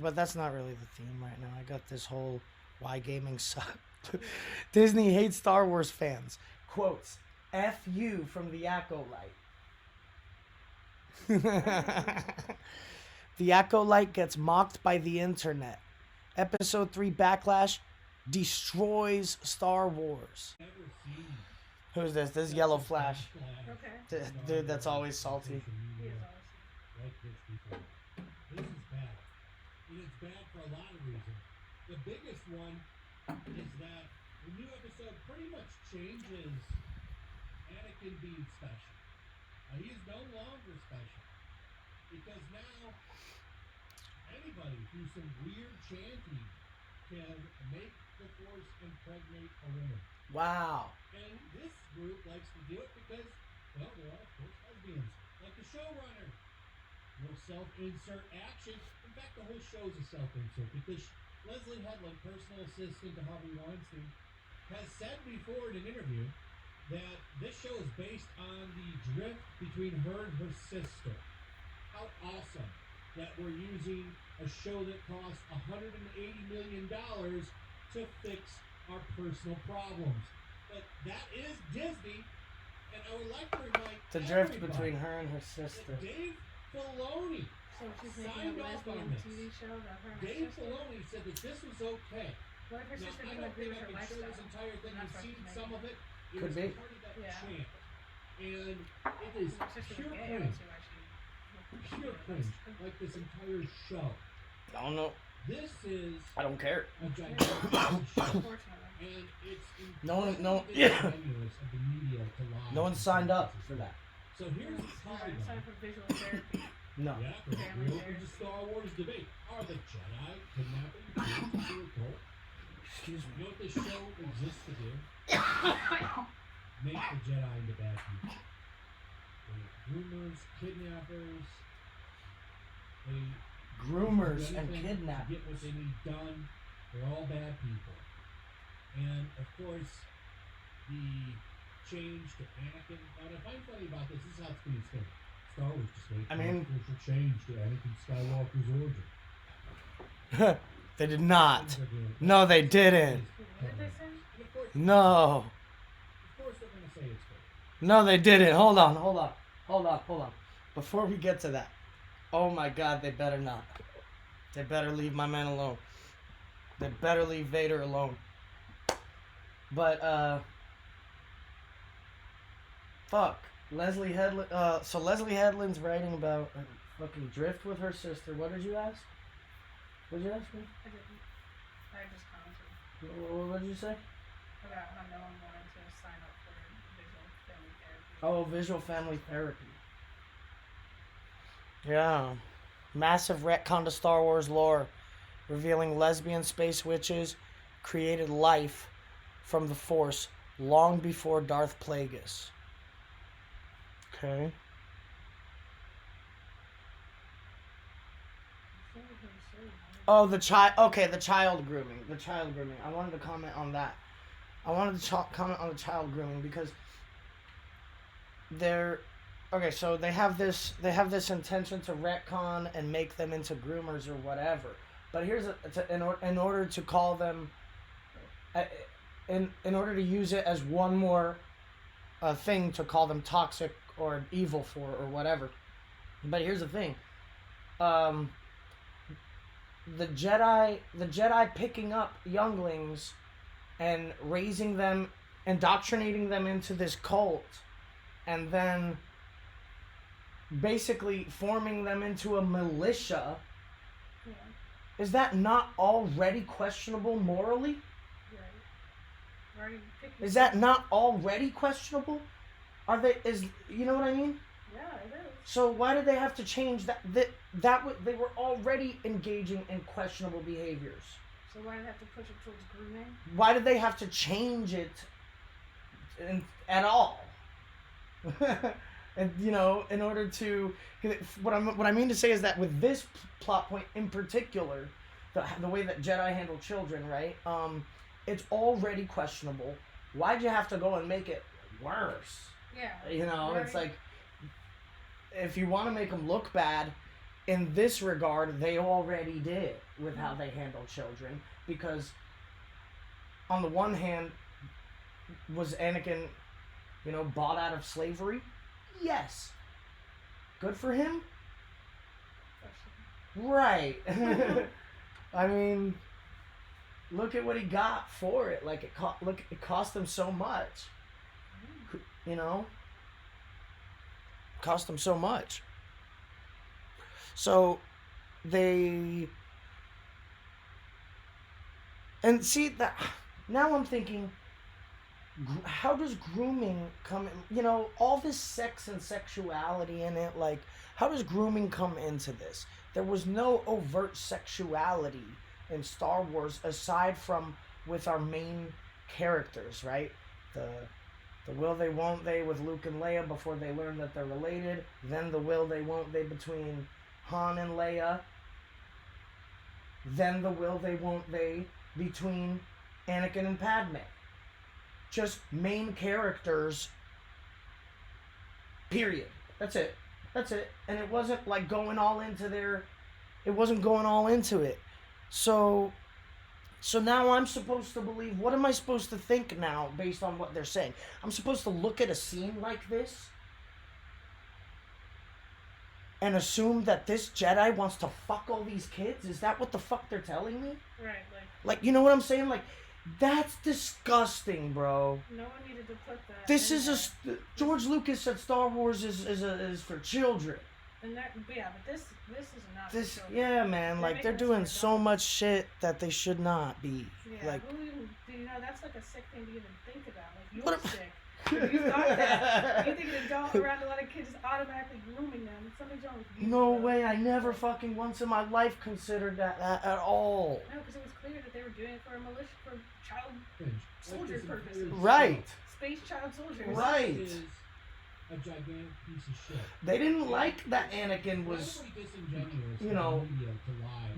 but that's not really the theme right now. I got this whole why gaming sucks. Disney hates Star Wars fans. Quotes, F you from the ACOLYTE. The ACOLYTE gets mocked by the internet. Episode 3 Backlash destroys Star Wars. Who's this? This is Yellow Flash. Okay. Dude, that's always salty. He is awesome. This is bad. And it's bad for a lot of reasons. The biggest one is that the new episode pretty much changes Anakin being special. He is no longer special. Because now, anybody through some weird chanting can make the Force impregnate a woman. Wow. And this group likes to do it because, well, they're all, of course, lesbians. Like the showrunner. No self-insert action. In fact, the whole show is a self-insert because Leslie Headland, personal assistant to Harvey Weinstein, has said before in an interview that this show is based on the drift between her and her sister. How awesome that we're using a show that costs $180 million to fix our personal problems. But that is Disney, and I would like to remind The drift between her and her sister. that Dave Filoni So she's signed making a off on lesbian this. TV show about her and her Dave sister. Filoni said that this was okay. What if her Now, sister I didn't don't agree think with I her can show lifestyle? this entire thing. That's You've why seen she's some of making it. It Could was be. part of that Yeah. chant. And it is Her sister pure was gay. I cringe. don't see why she Pure cringe. Like this entire show. I don't know. This is I don't care. a gigantic show. Unfortunately. And it's No one- no- incredibly yeah. disingenuous of the media to lie. No one signed up for that. So here's the Alright, timeline. time for visual therapy. No. Yeah, Family we opened Affairs. the Star Wars debate. Are the Jedi kidnapping kids to a cult? Excuse You me. know what this show exists to do? Make the Jedi into bad people. They groomers, kidnappers. They Groomers do and anything to kidnappers. get what they need done. They're all bad people. And of course, the change to Anakin. Now, what I find funny about this is how it's being spent. Star Wars just made I mean- crucial change to Anakin Skywalker's origin. They did not. Things are doing- No, they didn't. What did they say? And of course, No. they're going to say it's fake. No, they didn't. Hold on. Before we get to that. Oh my god, they better not. They better leave my man alone. They better leave Vader alone. But, fuck. Leslie Headland, so Leslie Headland's writing about fucking drift with her sister. What did you ask? What did you ask me? I didn't. I just commented What did you say? about how no one wanted to sign up for visual family therapy. Oh, visual family therapy. Yeah. Massive retcon to Star Wars lore, revealing lesbian space witches created life from the Force long before Darth Plagueis. Okay. Oh, the child. Okay, the child grooming. The child grooming. I wanted to comment on that. I wanted to comment on the child grooming because they're okay. So they have this intention to retcon and make them into groomers or whatever. But here's in order to call them, in order to use it as one more thing to call them toxic or evil for or whatever. But here's the thing. The Jedi picking up younglings and raising them, indoctrinating them into this cult, and then basically forming them into a militia. Yeah. Is that not already questionable morally? Right. We're already picking. Is that not already questionable? Are they? You know what I mean? Yeah, it is. So why did they have to change that? They were already engaging in questionable behaviors. So why do they have to push it towards grooming? Why did they have to change it at all? And in order to, what I mean to say is that with this plot point in particular, the way that Jedi handle children, right? It's already questionable. Why'd you have to go and make it worse? Yeah. It's like, if you want to make them look bad, in this regard, they already did with how they handle children, because on the one hand, was Anakin, bought out of slavery? Yes. Good for him? Right. I mean, look at what he got for it. Like, it cost him so much. Cost him so much. So and see that now I'm thinking, how does grooming come in? All this sex and sexuality in it, like, how does grooming come into this? There was no overt sexuality in Star Wars aside from with our main characters, right? The will they won't they with Luke and Leia before they learn that they're related, then the will they won't they between Han and Leia, then the will they won't they between Anakin and Padme. Just main characters, period. That's it. And it wasn't like going all into it. So now I'm supposed to believe, what am I supposed to think now based on what they're saying? I'm supposed to look at a scene like this and assume that this Jedi wants to fuck all these kids? Is that what the fuck they're telling me? Right, like, you know what I'm saying? Like, that's disgusting, bro. No one needed to put that. This is George Lucas said Star Wars is for children. And that, yeah, but this is not. This, for children. yeah, man. Like, they're doing so much shit that they should not be. Yeah, like, that's like a sick thing to even think about. Like, What you're sick. You thought that. You think an adult around a lot of kids is automatically grooming them. Something's wrong with you. No way. I never fucking once in my life considered that at all. No, because it was clear that they were doing it for a militia, for child soldier purposes. Right. Space child soldiers. Right. Is a gigantic piece of shit. They didn't like that Anakin was,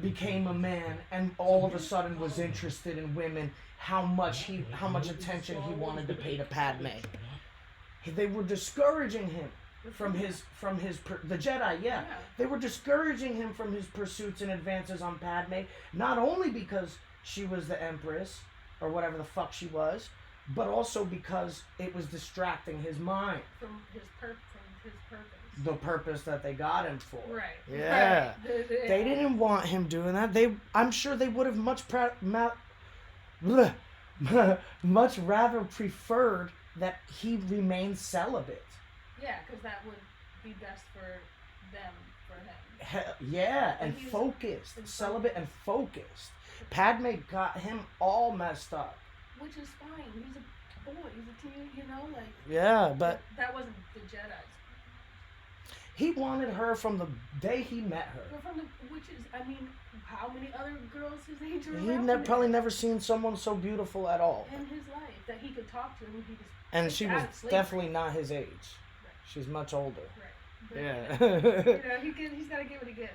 became a man and all of a sudden was interested in women. How much attention he wanted to pay to Padme. They were discouraging him from the Jedi. Yeah, they were discouraging him from his pursuits and advances on Padme. Not only because she was the Empress or whatever the fuck she was, but also because it was distracting his mind From his purpose. the purpose that they got him for. Right. Yeah. Right. They didn't want him doing that. I'm sure they would have much rather preferred that he remain celibate. Yeah, because that would be best for them, And he's- focused. and Celibate and focused. Padme got him all messed up. Which is fine. He's a boy. He's a teen. Like. Yeah, but that wasn't the Jedi's. he wanted her from the day he met her. But how many other girls his age are He around? probably never seen someone so beautiful at all. in his life that he could talk to him. He just And she was out of slavery. definitely not his age. Right. She's much older. Right. But, Yeah. he's got to get what he gets.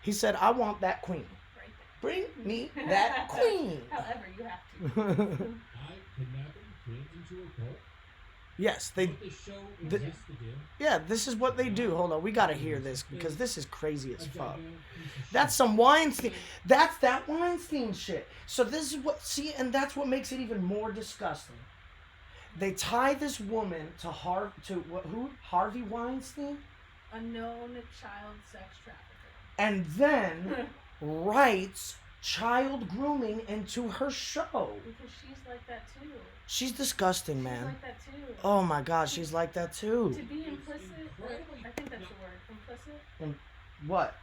He said, I want that queen. Right there. Bring me that queen. However, you have to. I kidnapping kids into a cult. Yes, they. What the show exists to do. Yeah, this is what they do. Hold on, we gotta hear this because this is crazy as A fuck. gigantic piece of shit. That's some Weinstein. That's that Weinstein shit. So this is what and that's what makes it even more disgusting. They tie this woman to who? Harvey Weinstein, A known child sex trafficker. and then writes child grooming into her show. Because she's like that too. She's disgusting, She's man. like that too. Oh my God, she's like that too. To be implicit, incredibly- I think that's the word. Implicit. What?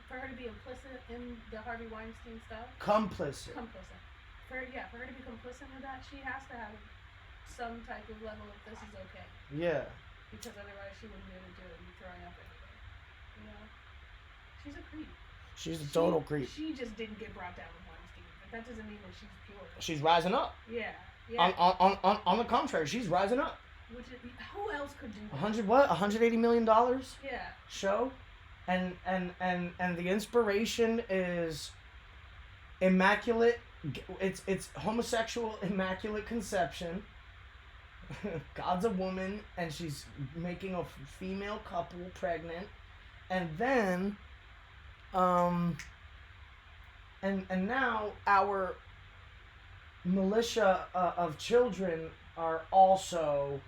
For her to be implicit in the Harvey Weinstein stuff. Complicit. Complicit. For her to be complicit in that, she has to have some type of level of this is okay. Yeah. Because otherwise she wouldn't be able to do it and be throwing up everywhere. She's a creep. She's a total creep. She just didn't get brought down with Weinstein. But that doesn't mean that she's pure. She's rising up. Yeah. Yeah. On the contrary, she's rising up. Which is, who else could do that? 180 million dollars Yeah. show, and the inspiration is immaculate. It's homosexual immaculate conception. God's a woman, and she's making a female couple pregnant, And then, and now our militia of children are also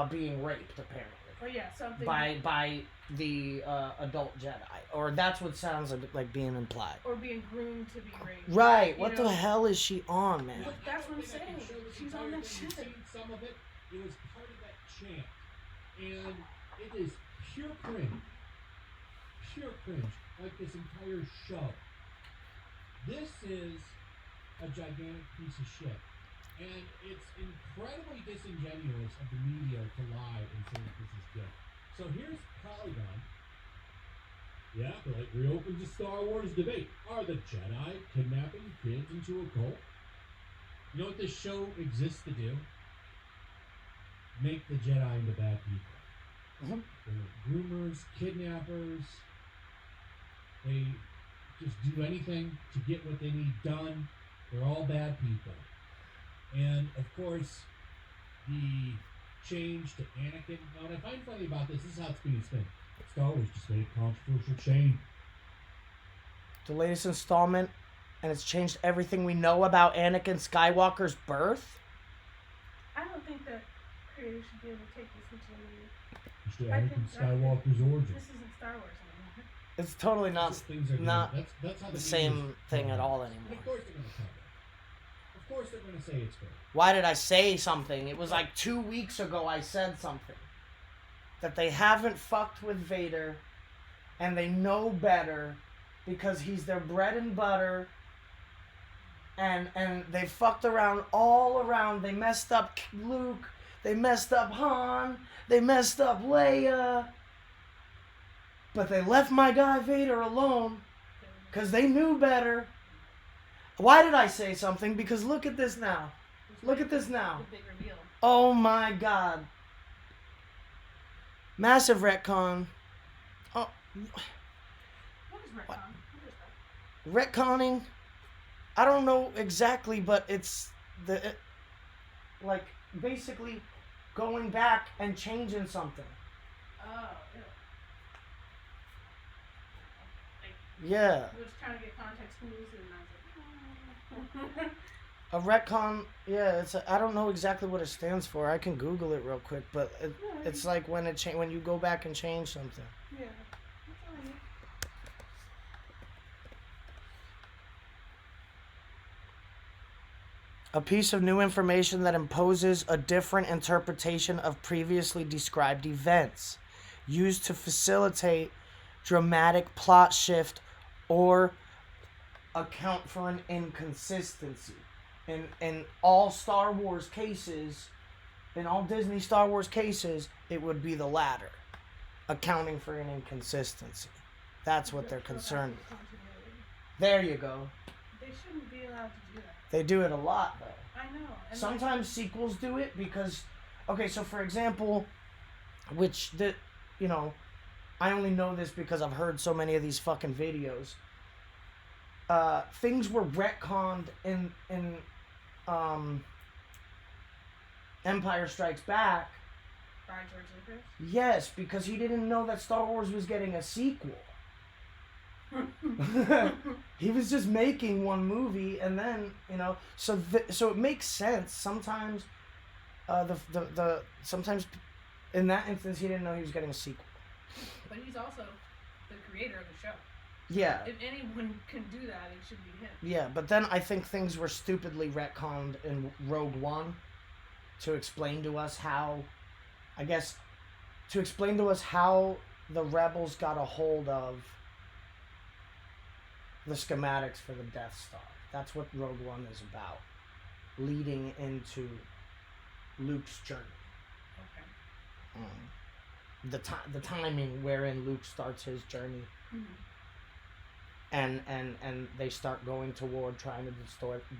being raped, apparently. Oh yeah, something. By the adult Jedi, or that's what sounds like being implied. Or being groomed to be raped. Right? You What know? the hell is she on, man? Well, that's what I'm saying. She's on that shit. You've seen some of it. It was part of that chant, and it is pure cringe. Pure cringe, like this entire show. This is a gigantic piece of shit. And it's incredibly disingenuous of the media to lie and say that this is good. So here's Polygon. Yeah, like reopens the Star Wars debate. Are the Jedi kidnapping kids into a cult? You know what this show exists to do? Make the Jedi into bad people. They're groomers, kidnappers. They just do anything to get what they need done. They're all bad people. And of course, the change to Anakin. Now, what I find funny about this is how it's being spent. Star Wars just made a controversial change. The latest installment, and it's changed everything we know about Anakin Skywalker's birth. I don't think that creators should be able to take this into the movie. It's the I Anakin think- Skywalker's origin. This isn't Star Wars anymore. It's totally not Things are not good. That's how the media's same thing at covered. all anymore. Of course they're going to cover it. Of course they're going to say it's good. Why did I say something? It was like 2 weeks ago I said something. That they haven't fucked with Vader, and they know better because he's their bread and butter, and they fucked around all around. They messed up Luke, they messed up Han, they messed up Leia, but they left my guy Vader alone because they knew better. Why did I say something? Because look at this now. Look at this now. The big reveal. Oh my god. Massive retcon. Oh, What is retcon? What? What is that? retconning. I don't know exactly, but it's like basically going back and changing something. Oh, ew. Yeah. I was trying to get context clues and I was like, A retcon, yeah, I don't know exactly what it stands for. I can Google it real quick, but it's like when when you go back and change something. yeah. That's all I need. A piece of new information that imposes a different interpretation of previously described events, used to facilitate dramatic plot shift or account for an inconsistency. In all Star Wars cases, in all Disney Star Wars cases, it would be the latter, accounting for an inconsistency. That's what they're concerned with. Continuity. There you go. They shouldn't be allowed to do that. They do it a lot, though. I know. And Sometimes sequels do it because, okay, so for example, I only know this because I've heard so many of these fucking videos. Things were retconned in Empire Strikes Back. by George Lucas. Yes, because he didn't know that Star Wars was getting a sequel. He was just making one movie, and then so it makes sense. Sometimes, sometimes in that instance, he didn't know he was getting a sequel. But he's also the creator of the show. Yeah, If anyone can do that, it should be him. yeah, but then I think things were stupidly retconned in Rogue One to explain to us how, the rebels got a hold of the schematics for the Death Star. That's what Rogue One is about, leading into Luke's journey. Okay. The timing wherein Luke starts his journey, Mm-hmm. and they start going toward trying to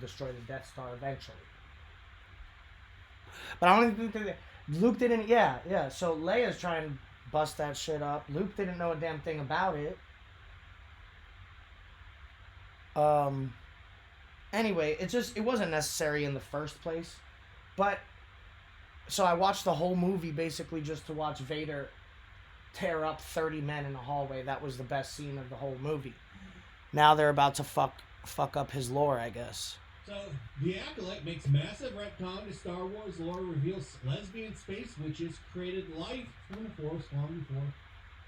destroy the Death Star eventually. But I don't think that Luke didn't. Yeah. So Leia's trying to bust that shit up. Luke didn't know a damn thing about it. Anyway, it wasn't necessary in the first place, but so I watched the whole movie basically just to watch Vader tear up 30 men in a hallway. That was the best scene of the whole movie. Now they're about to fuck up his lore, I guess. So, the Acolyte makes massive retcon to Star Wars lore, reveals lesbian space witches created life from the Force long before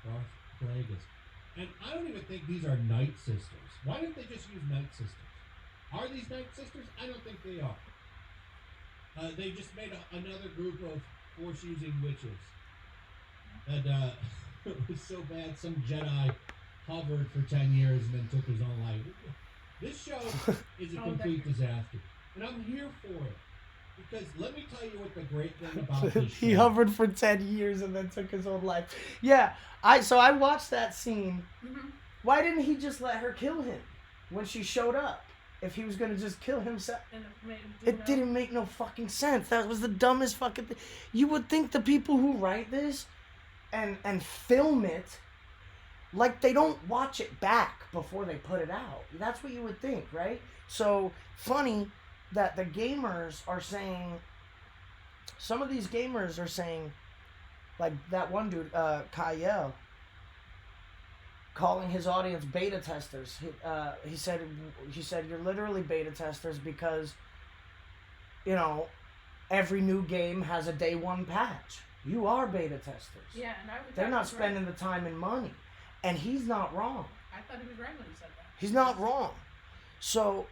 Darth Plagueis. And I don't even think these are Night Sisters. Why didn't they just use Night Sisters? Are these Night Sisters? I don't think they are. They just made another group of Force-using witches. And it was so bad, some Jedi hovered for 10 years and then took his own life. This show is a complete disaster, and I'm here for it. Because let me tell you what the great thing about this show. He hovered for 10 years and then took his own life. Yeah, I watched that scene. Mm-hmm. Why didn't he just let her kill him when she showed up? If he was going to just kill himself. And It didn't make no fucking sense. That was the dumbest fucking thing. You would think the people who write this and film it, like, they don't watch it back before they put it out. That's what you would think, right? So, funny that the gamers are saying, some of these gamers are saying, like that one dude, Kyle, calling his audience beta testers. He said you're literally beta testers because, you know, every new game has a day one patch. You are beta testers. Yeah, and I would. They're not spending the time and money. And he's not wrong. I thought he was right when he said that. He's not wrong. So,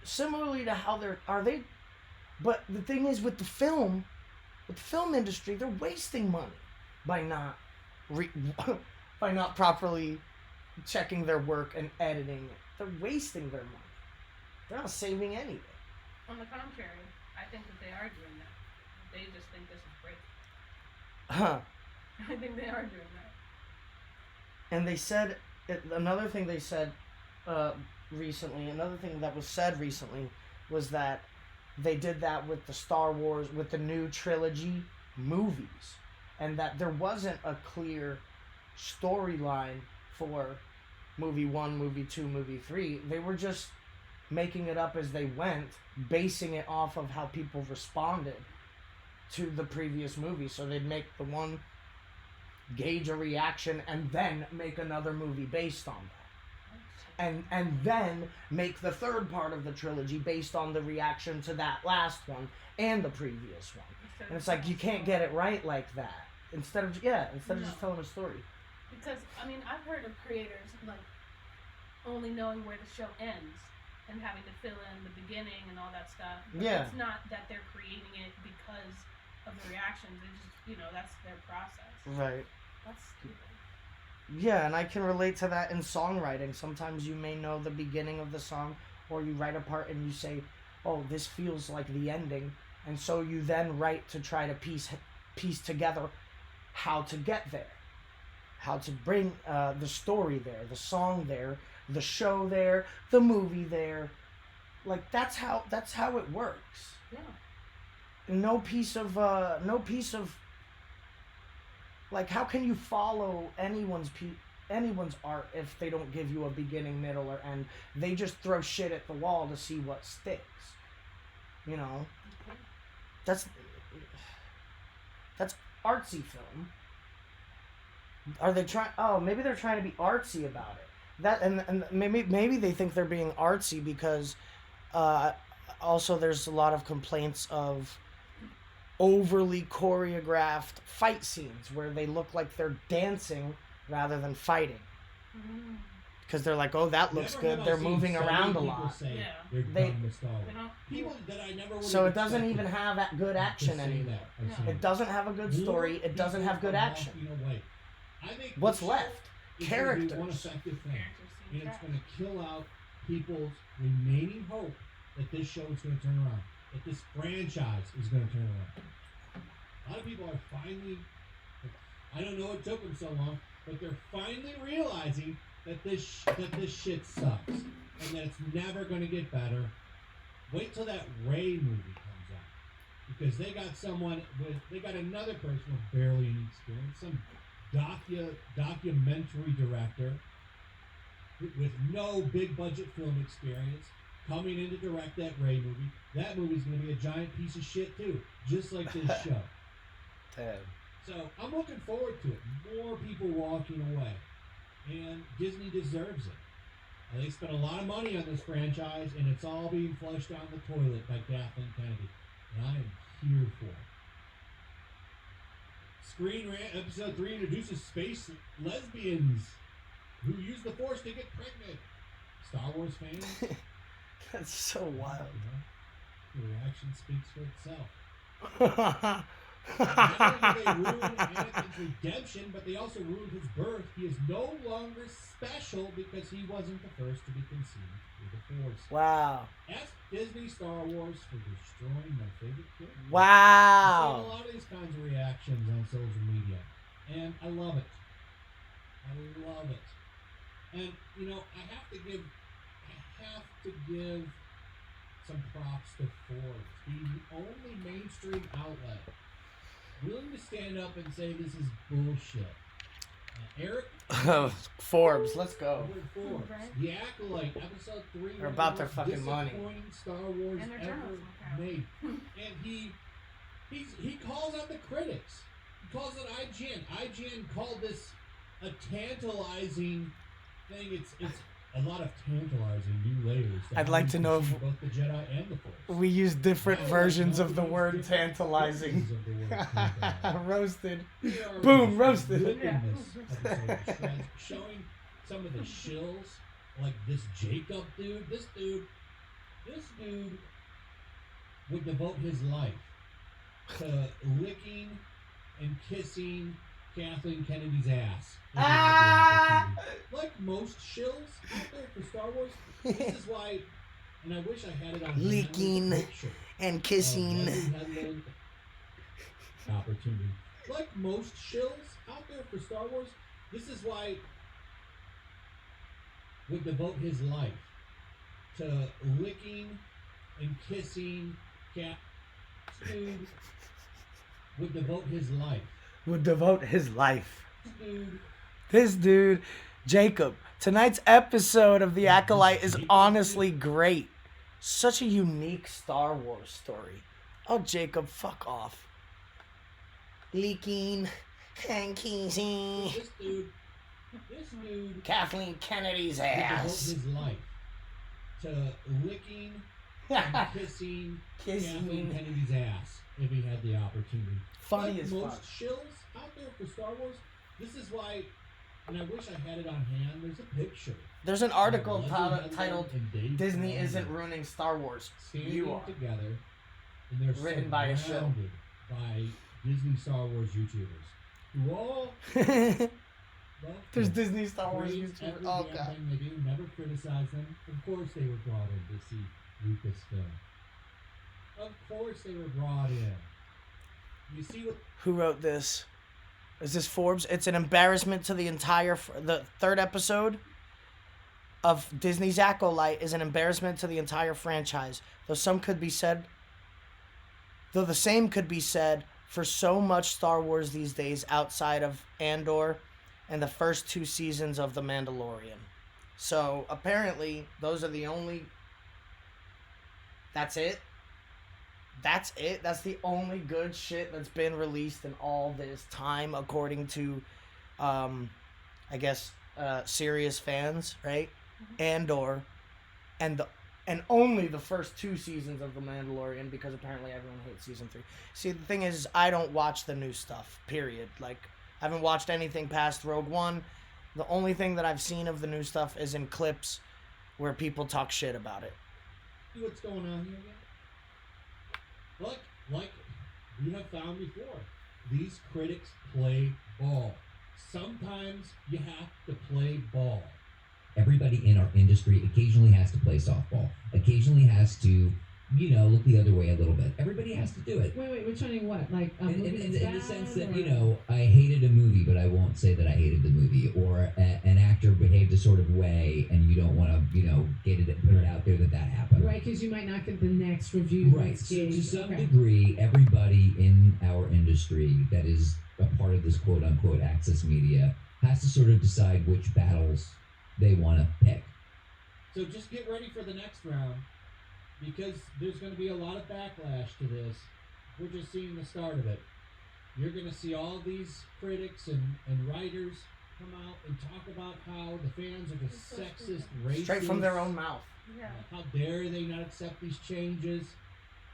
similarly to how but the thing is with the film industry, they're wasting money by not properly checking their work and editing it. They're wasting their money. They're not saving anything. On the contrary, I think that they are doing that. They just think this is great. Huh. I think they are doing that. And they said, another thing they said recently, another thing that was said recently was that they did that with the Star Wars, with the new trilogy movies. And that there wasn't a clear storyline for movie 1, movie 2, movie 3. They were just making it up as they went, basing it off of how people responded to the previous movie. So they'd make the one, gauge a reaction, and then make another movie based on that. And then make the third part of the trilogy based on the reaction to that last one and the previous one. And it's like, you can't get it right like that. Instead of just telling a story. Because, I mean, I've heard of creators, like, only knowing where the show ends and having to fill in the beginning and all that stuff. But Yeah. It's not that they're creating it because of the reactions. They just, that's their process. Right. That's stupid. Yeah, and I can relate to that in songwriting. Sometimes you may know the beginning of the song, or you write a part and you say, oh, this feels like the ending. And so you then write to try to piece together how to get there. How to bring the story there, the song there, the show there, the movie there. Like, that's how it works. Yeah. No piece of like, how can you follow anyone's art if they don't give you a beginning, middle, or end? They just throw shit at the wall to see what sticks. You know, that's artsy film. Are they trying? Oh, maybe they're trying to be artsy about it. That and maybe they think they're being artsy because also there's a lot of complaints of overly choreographed fight scenes where they look like they're dancing rather than fighting. Because they're like, oh, that looks good. They're moving around a lot. So it doesn't even have that good action anymore. It doesn't have a good story. It doesn't have good action. What's left? Characters. One effective thing, and it's going to kill out people's remaining hope that this show is going to turn around, that this franchise is going to turn around. A lot of people are finally, I don't know it took them so long, but they're finally realizing that this shit sucks and that it's never going to get better. Wait till that Ray movie comes out, because they got another person with barely any experience, some documentary director with no big budget film experience coming in to direct that Ray movie. That movie's going to be a giant piece of shit too, just like this show. Damn. So I'm looking forward to it. More people walking away. And Disney deserves it. They spent a lot of money on this franchise, and it's all being flushed down the toilet by Kathleen Kennedy. And I am here for it. Screen Rant Episode 3 introduces space lesbians who use the Force to get pregnant. Star Wars fans. That's so wild. The reaction speaks for itself. Not only did they ruin Anakin's redemption, but they also ruined his birth. He is no longer special because he wasn't the first to be conceived through the Force. Wow. Ask Disney Star Wars for destroying my favorite character. I've seen a Wow. lot of these kinds of reactions on social media, and I love it. I love it. And you know, I have to give some props to Forbes, being the only mainstream outlet willing to stand up and say this is bullshit. Eric Forbes, let's go. over at Forbes, Right. The Acolyte, episode 3, They're one about of their the fucking most money. disappointing Star Wars And their ever journalism, apparently. made. And he calls out the critics. He calls out IGN. IGN called this a tantalizing thing. It's a lot of tantalizing new layers. I'd like to know if both the Jedi and the Force. we use different I like versions to of the use word different tantalizing. versions of the word tantalizing. Roasted. We are Boom, just roasted. ripping Yeah. this episode to shreds, showing some of the shills, like this Jacob dude. This dude would devote his life to licking and kissing Kathleen Kennedy's ass. if he had the opportunity. Like most shills out there for Star Wars, this is why, and I wish I had it on hand, Licking there's a picture and of kissing. Leslie Headland opportunity. Like most shills out there for Star Wars, this is why would devote his life to licking and kissing cat. Dude would devote his life. Would devote his life. Dude, This dude, Jacob. Tonight's episode of The Acolyte is honestly great. Such a unique Star Wars story. Oh, Jacob, fuck off. Leaking and kissing. this dude Kathleen Kennedy's would devote ass. his life to licking and kissing Kathleen Kissing. Kennedy's ass if he had the opportunity. Funny Like as most fuck. shills out there for Star Wars, this is why, and I wish I had it on hand, there's a picture. There's an article of Leslie Headland titled and Dave Disney Filoni Isn't Ruining Star Wars. standing You are. together, and they're Written by a show. surrounded by Disney Star Wars YouTubers who all love There's them. Disney Star Wars Praise YouTuber. every Oh, damn God. thing they do, never criticize them. Of course they were brought in to see Lucasfilm. Of course they were brought in. You see what Who wrote this? Is this Forbes? It's an embarrassment to the entire... The third episode of Disney's Acolyte is an embarrassment to the entire franchise. Though the same could be said for so much Star Wars these days outside of Andor and the first 2 seasons of The Mandalorian. So, apparently, those are the only... That's it? That's it? That's the only good shit that's been released in all this time, according to, I guess, serious fans, right? Andor, and only the first 2 seasons of The Mandalorian, because apparently everyone hates season 3. See, the thing is, I don't watch the new stuff, period. Like, I haven't watched anything past Rogue One. The only thing that I've seen of the new stuff is in clips where people talk shit about it. see what's going on here again? Like we have found before, these critics play ball. Sometimes you have to play ball. Everybody in our industry occasionally has to play softball, occasionally has to, look the other way a little bit. Everybody has to do it. Wait, which one? What? Like, In the sense that, I hated a movie, but I won't say that I hated the movie. Or an actor behaved a sort of way, and you don't want to, put it out there that happened. Right, because you might not get the next review. Right. Next So gig. to some Okay. degree, everybody in our industry that is a part of this quote-unquote access media has to sort of decide which battles they want to pick. So just get ready for the next round, because there's going to be a lot of backlash to this. We're just seeing the start of it. you're going to see all these critics and writers come out and talk about how the fans are the It's so sexist, stupid. racist. Straight from their own mouth. Yeah. How dare they not accept these changes?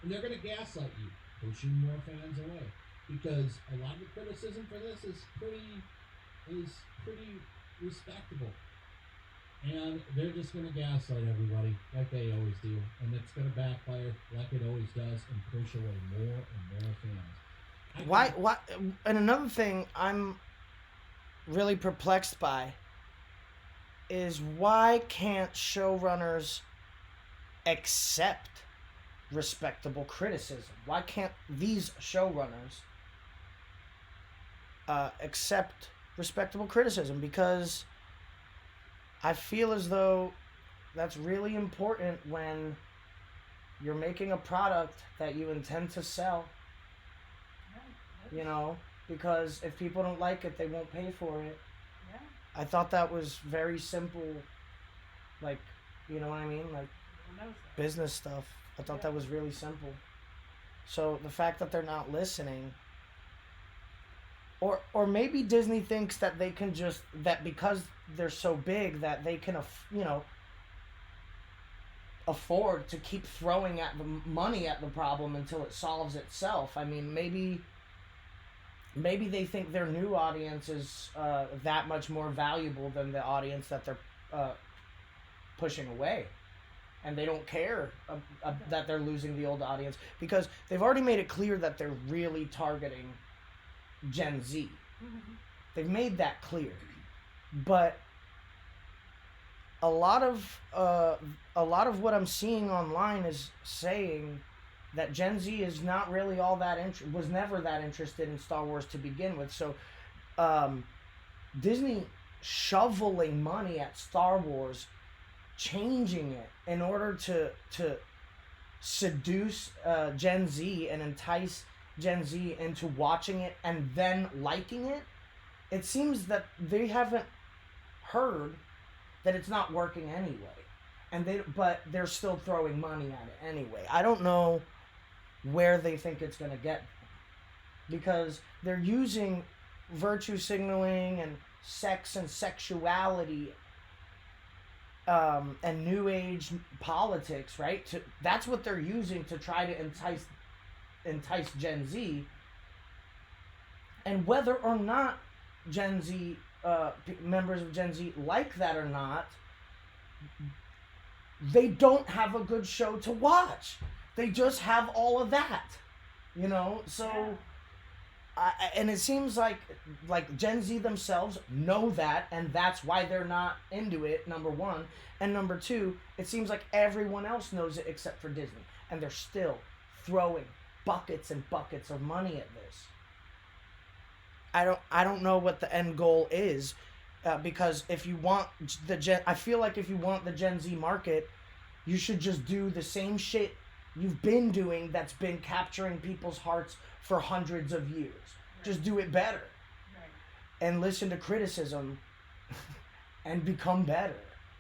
And they're going to gaslight you, pushing more fans away. Because a lot of the criticism for this is pretty respectable. And they're just going to gaslight everybody like they always do. And it's going to backfire like it always does and push away more and more fans. Why? And another thing I'm really perplexed by is why can't showrunners accept respectable criticism? Why can't these showrunners accept respectable criticism? Because I feel as though that's really important when you're making a product that you intend to sell, you know, because if people don't like it, they won't pay for it. Yeah. I thought that was very simple, like, you know what I mean? Like Who knows that? business stuff. I thought Yeah. that was really simple. So the fact that they're not listening, or maybe Disney thinks that they can just, that because they're so big that they can, afford to keep throwing at the money at the problem until it solves itself. I mean, maybe they think their new audience is that much more valuable than the audience that they're pushing away, and they don't care that they're losing the old audience because they've already made it clear that they're really targeting Gen Z. Mm-hmm. They've made that clear, but a lot of what I'm seeing online is saying that Gen Z is not really all that was never that interested in Star Wars to begin with. So Disney shoveling money at Star Wars, changing it in order to seduce Gen Z and entice Gen Z into watching it and then liking it. It seems that they haven't heard that it's not working anyway, but they're still throwing money at it anyway. I don't know where they think it's going to get them, because they're using virtue signaling and sex and sexuality and new age politics, right? That's what they're using to try to entice Gen Z. And whether or not Gen Z members of Gen Z like that or not, they don't have a good show to watch. They just have all of that, you know. So, and it seems like Gen Z themselves know that, and that's why they're not into it. Number one, and number two, it seems like everyone else knows it except for Disney, and they're still throwing buckets and buckets of money at this. I don't know what the end goal is, because if you want I feel like if you want the Gen Z market, you should just do the same shit you've been doing that's been capturing people's hearts for hundreds of years. Right. Just do it better. Right. And listen to criticism and become better.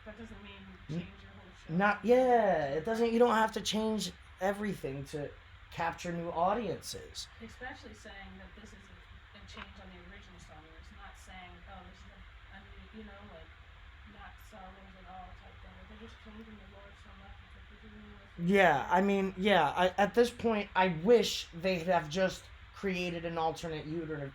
That doesn't mean change your whole show. It doesn't. You don't have to change everything to capture new audiences. Especially saying that this is a change on the original Star Wars, not saying, oh, this is a new, like, not Star Wars at all type thing. They're just changing the lore so much. It's like, this is new. Yeah, I mean, at this point, I wish they have just created an alternate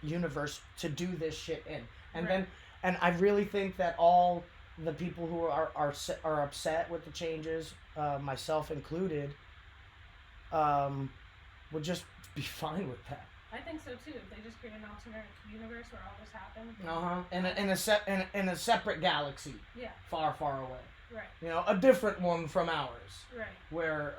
universe to do this shit in. And Right. and I really think that all the people who are upset with the changes, myself included, would just be fine with that. I think so too. If they just create an alternate universe where all this happened. In a separate galaxy, Yeah. far, far away. Right. You know, a different one from ours, Right. where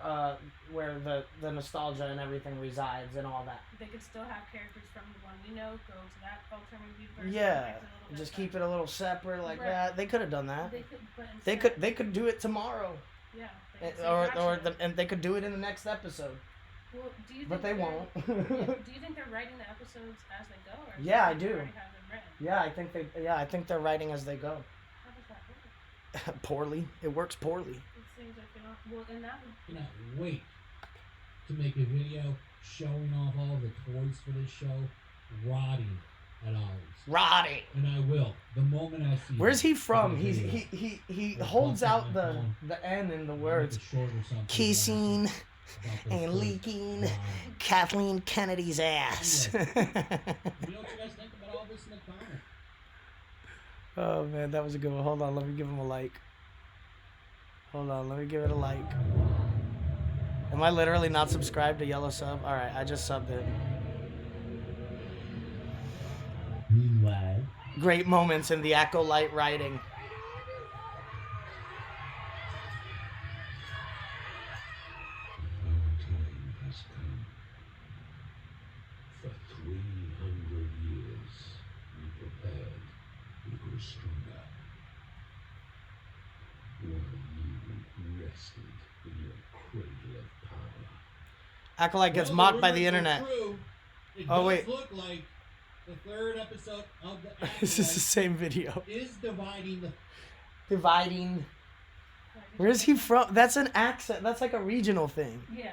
the nostalgia and everything resides and all that. They could still have characters from the one we know go to that alternate universe. Yeah, just keep it a little separate like Right. that. They could have done that. They could, but They instead, could. They could do it tomorrow, Yeah. They could and they could do it in the next episode. Well, do you think But they they're- won't. Do you think they're writing the episodes as they go, or Yeah, I do you do. already have them written? Yeah, I think they're writing as they go. How does that work? Poorly. It works poorly. It seems like they don't. Well, and that would. Cannot wait to make a video showing off all the toys for this show. rotting at Ollie's. Roddy. And I will. The moment I see Where's him, he from? I'll He video. Or holds contact out my the phone, N in the I'll make words. it short or something, Kissing about those and birds leaking rotting. Kathleen Kennedy's ass. Let me know what you guys think about all this in the comments. Oh man, that was a good one. Hold on, let me give him a like. Hold on, let me give it a like. Am I literally not subscribed to Yellow Sub? Alright, I just subbed him. Meanwhile, Great moments in the ACOLYTE writing. Our time has come. For 300 years, we prepared, we grew stronger. While you rested in your cradle of power. ACOLYTE gets well, mocked by rumors the are internet. True. It Oh, does wait. look like the third episode of the This is the Acolyte same video. is dividing the. Dividing. Where is he from? That's an accent. That's like a regional thing. Yeah.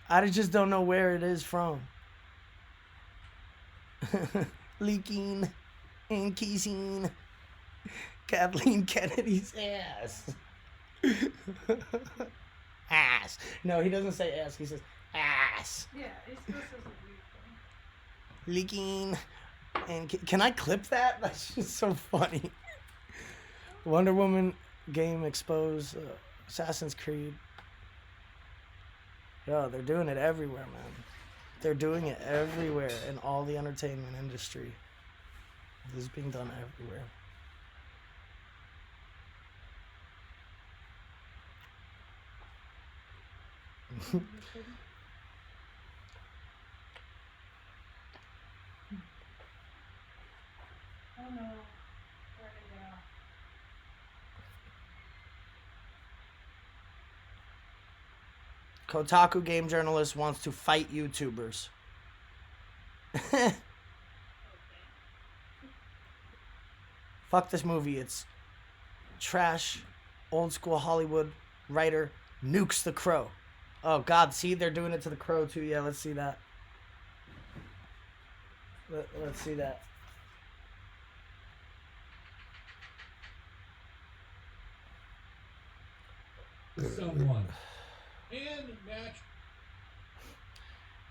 I just don't know where it is from. Leaking and kissing Kathleen Kennedy's ass. Ass. No, he doesn't say ass. He says ass. Yeah, it's this is a weird thing. Leaking and can I clip that? That's just so funny. Wonder Woman game exposed. Assassin's Creed. Yo, they're doing it everywhere, man. They're doing it everywhere in all the entertainment industry. This is being done everywhere. Oh no. Where did it go? Kotaku game journalist wants to fight YouTubers. Fuck this movie. It's trash. Old school Hollywood writer nukes the Crow. Oh God, see, they're doing it to the Crow too. Yeah, let's see that. Let's see that. Someone. And match.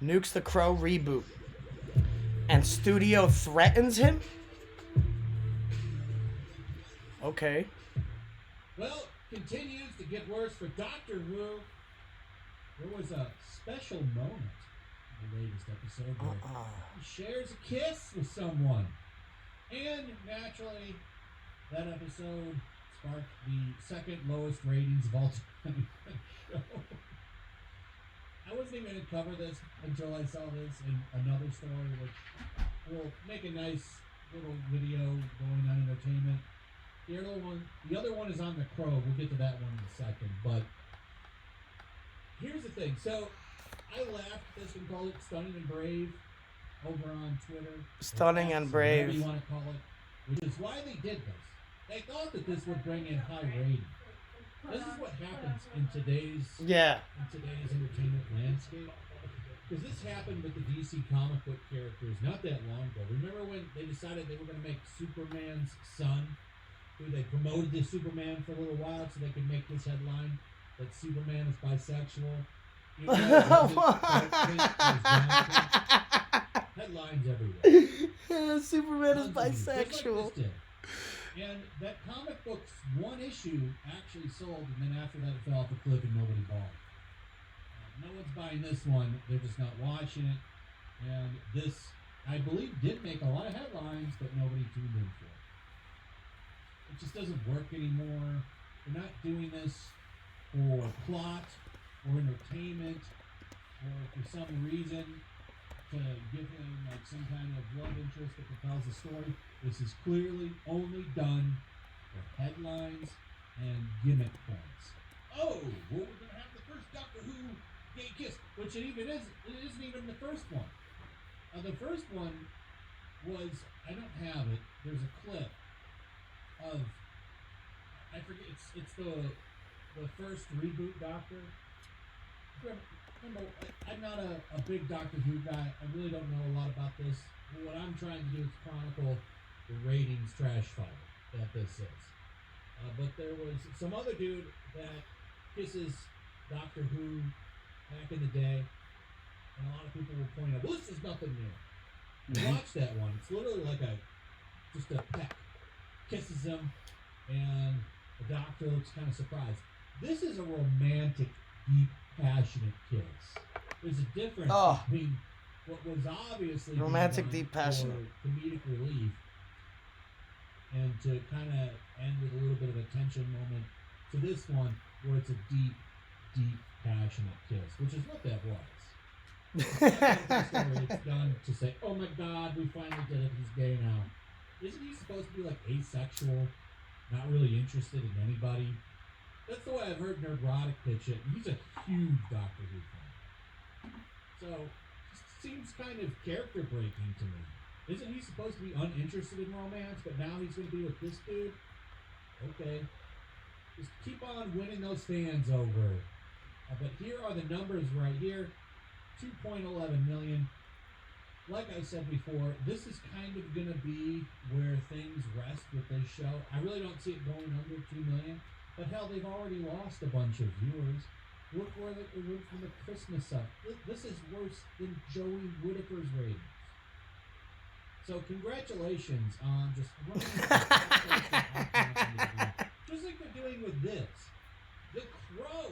Nukes the Crow reboot. And studio threatens him? Okay. Well, continues to get worse for Doctor Who. There was a special moment in the latest episode where he shares a kiss with someone. And naturally, that episode sparked the second lowest ratings of all time. I wasn't even going to cover this until I saw this in another story, which will make a nice little video going on entertainment. The other one is on the Crow. We'll get to that one in a second. But here's the thing. So I laughed at this and called it Stunning and Brave over on Twitter. Stunning and Whatever Brave. you want to call it. Which is why they did this. They thought that this would bring in high ratings. This is what happens in today's entertainment landscape. Because this happened with the DC comic book characters not that long ago. Remember when they decided they were going to make Superman's son, who they promoted the Superman for a little while so they could make this headline that Superman is bisexual? You know, headlines everywhere. Superman is Tons of news, just like bisexual. this did. And that comic book's one issue actually sold, and then after that it fell off a cliff and nobody bought it. No one's buying this one. They're just not watching it. And this, I believe, did make a lot of headlines, but nobody tuned in for it. It just doesn't work anymore. They're not doing this for plot or entertainment or for some reason to give him like some kind of love interest that propels the story. This is clearly only done for headlines and gimmick points. Oh, well, we're gonna have the first Doctor Who gay kiss, which it isn't even the first one. The first one was, I don't have it. There's a clip of, I forget. It's the first reboot Doctor. Remember, I'm not a big Doctor Who guy. I really don't know a lot about this. what I'm trying to do is chronicle the ratings trash fire that this is. But there was some other dude that kisses Doctor Who back in the day, and a lot of people will point out, well, this is nothing new. Watch that one. It's literally like just a peck. Kisses him, and the Doctor looks kind of surprised. This is a romantic, deep, passionate kiss. There's a difference between what was obviously romantic, being done deep, passionate for comedic relief, and to kind of end with a little bit of a tension moment, to this one where it's a deep, deep, passionate kiss, which is what that was. It's done to say, oh my God, we finally did it. He's gay now. Isn't he supposed to be like asexual, not really interested in anybody? That's the way I've heard Nerdrotic pitch it. He's a huge Doctor Who fan. So, it seems kind of character breaking to me. Isn't he supposed to be uninterested in romance, but now he's going to be with this dude? Okay. Just keep on winning those fans over. But here are the numbers right here. 2.11 million. Like I said before, this is kind of going to be where things rest with this show. I really don't see it going under 2 million. But hell, they've already lost a bunch of viewers. Look where it went from the Christmas stuff. This is worse than Joey Whittaker's ratings. So congratulations on just just like they're doing with this. The Crow.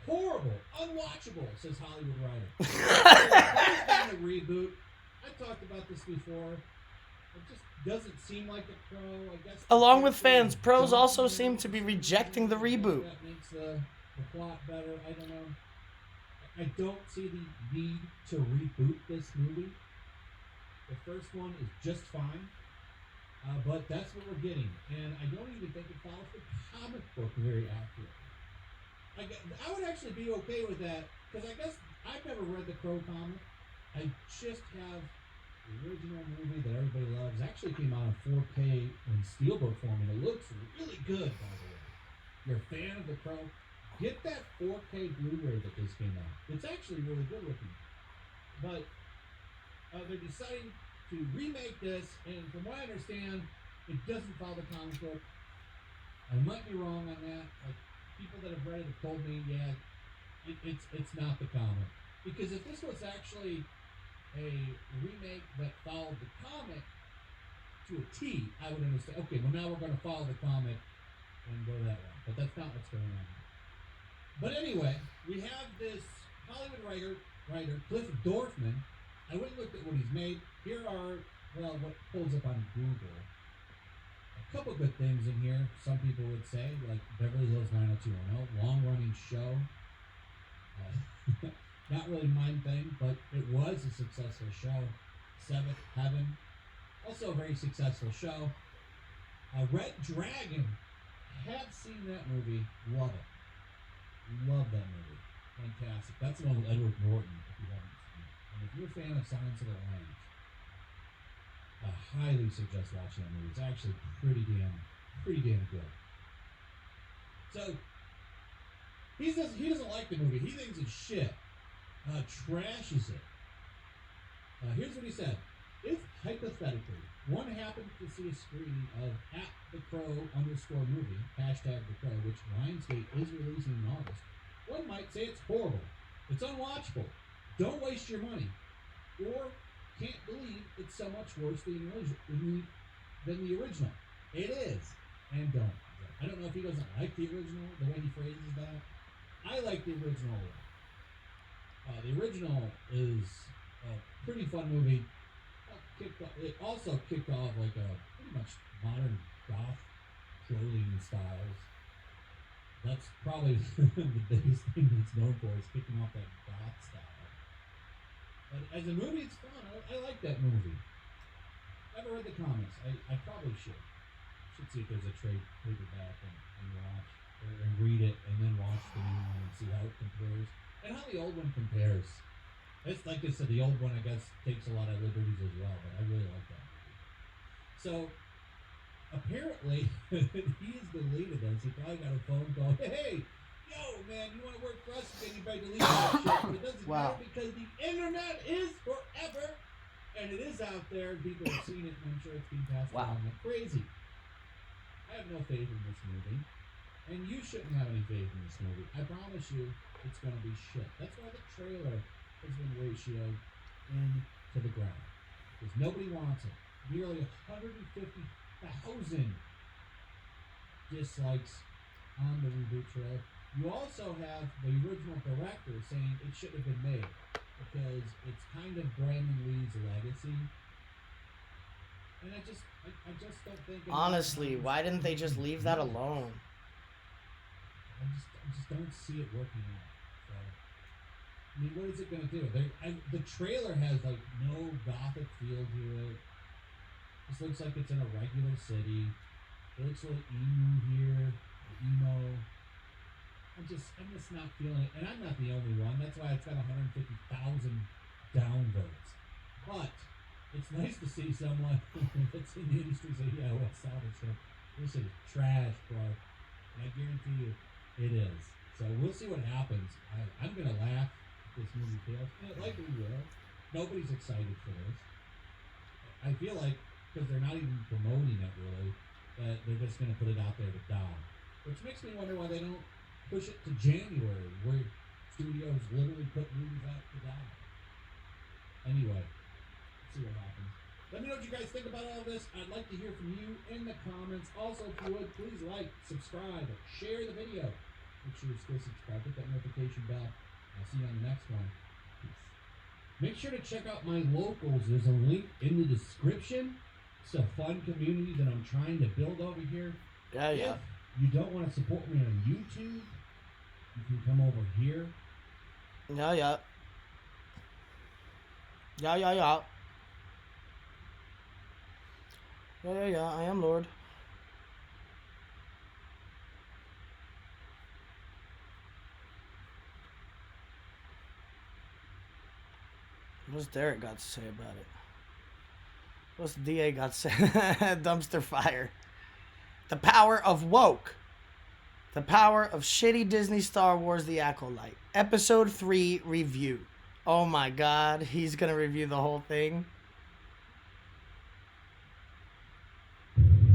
Horrible. Unwatchable, says Hollywood Writer. A reboot. I talked about this before. It just doesn't seem like the Crow. I guess. Along with fans, pros also seem to be rejecting the reboot. That makes the plot better. I don't know. I don't see the need to reboot this movie. The first one is just fine. But that's what we're getting. And I don't even think it follows the comic book very accurately. I would actually be okay with that, because I guess I've never read the Crow comic. I just have the original movie that everybody loves. It actually came out in 4K in Steelbook form, and it looks really good, by the way. You're a fan of the Crow? Get that 4K Blu-ray that just came out. It's actually really good looking. But they're deciding to remake this, and from what I understand, it doesn't follow the comic book. I might be wrong on that. Like, people that have read it have told me, yeah, it's not the comic. Because if this was actually a remake that followed the comic to a T, I would understand. Okay, well now we're going to follow the comic and go that way. But that's not what's going on here. But anyway, we have this Hollywood writer Cliff Dorfman. I went and looked at what he's made. Here are, well, what pulls up on Google. A couple good things in here, some people would say, like Beverly Hills 90210, long-running show. Not really my thing, but it was a successful show. Seventh Heaven, also a very successful show. Red Dragon, have seen that movie, love it. Love that movie, fantastic. That's the one with Edward Norton, if you haven't seen it. And if you're a fan of Silence of the Lambs, I highly suggest watching that movie. It's actually pretty damn good. So he doesn't like the movie. He thinks it's shit. Trashes it. Here's what he said. If hypothetically one happened to see a screening of @thecrow_movie, #thecrow, which Lionsgate is releasing in August, one might say it's horrible. It's unwatchable. Don't waste your money. Or can't believe it's so much worse than the original. It is. And don't. I don't know if he doesn't like the original, the way he phrases that. I like the original. The original is a pretty fun movie. It also kicked off like a pretty much modern goth clothing styles. That's probably the biggest thing it's known for, is kicking off that goth style. But as a movie, it's fun. I like that movie. Never read the comics. I probably should. Should see if there's a trade paperback and watch, and read it, and then watch the new one and see how it compares. And how the old one compares. It's like I said, the old one, I guess, takes a lot of liberties as well, but I really like that movie. So, apparently, he's deleted this. He probably got a phone call. Hey, yo, man, you want to work for us? Then you better delete that shit. But it doesn't matter, because the internet is forever. And it is out there. People have seen it, and I'm sure it's being passed Wow. around like crazy. I have no faith in this movie. And you shouldn't have any faith in this movie. I promise you, it's going to be shit. That's why the trailer has been ratioed into the ground. Because nobody wants it. Nearly 150,000 dislikes on the reboot trailer. You also have the original director saying it shouldn't have been made because it's kind of Brandon Lee's legacy. And I just don't think. Honestly, why didn't they just leave that alone? I just don't see it working out. So, I mean, what is it gonna do? The trailer has like no gothic feel to it. This looks like it's in a regular city. It looks a little emo. I'm just not feeling it, and I'm not the only one. That's why it's got 150,000 downvotes. But it's nice to see someone that's in the industry say, "Yeah, well, salvage stuff. This is trash, bro." And I guarantee you, it is. So we'll see what happens. I'm gonna laugh if this movie fails. And it likely will. Nobody's excited for this. I feel like because they're not even promoting it really, that they're just gonna put it out there to die. Which makes me wonder why they don't push it to January, where studios literally put movies out to die. Anyway, let's see what happens. Let me know what you guys think about all this. I'd like to hear from you in the comments. Also, if you would, please like, subscribe, share the video. Make sure you're still subscribed. Hit that notification bell. I'll see you on the next one. Peace. Make sure to check out my locals. There's a link in the description. It's a fun community that I'm trying to build over here. Yeah. If you don't want to support me on YouTube, you can come over here. Yeah. I am Lord. What's Derek got to say about it? What's the DA got to say? Dumpster fire. The power of woke. The power of shitty Disney Star Wars The ACOLYTE. Episode 3 review. Oh my god, he's gonna review the whole thing.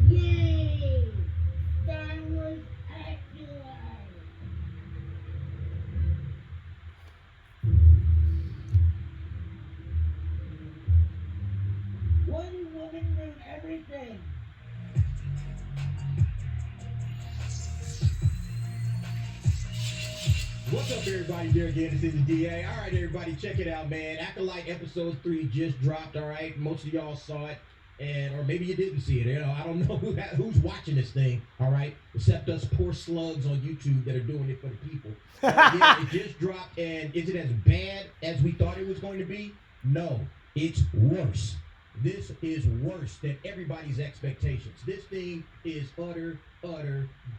Yay! Star Wars ACOLYTE! One woman knew everything. What's up, everybody? Here again, this is the DA. All right, everybody, check it out, man. ACOLYTE episode 3 just dropped. All right, most of y'all saw it, or maybe you didn't see it. You know, I don't know who's watching this thing. All right, except us poor slugs on YouTube that are doing it for the people. Yeah, it just dropped, and is it as bad as we thought it was going to be? No, it's worse. This is worse than everybody's expectations. This thing is utter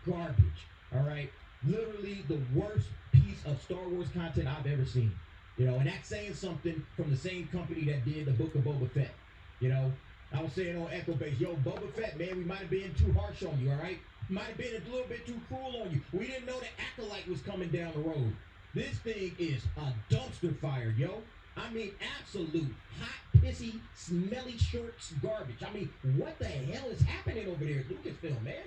garbage. All right. Literally the worst piece of Star Wars content I've ever seen. You know, and that's saying something from the same company that did the Book of Boba Fett. You know, I was saying on Echo Base, yo, Boba Fett, man, we might have been too harsh on you, all right? Might have been a little bit too cruel on you. We didn't know that ACOLYTE was coming down the road. This thing is a dumpster fire, yo. I mean, absolute hot, pissy, smelly shorts garbage. I mean, what the hell is happening over there at Lucasfilm, man?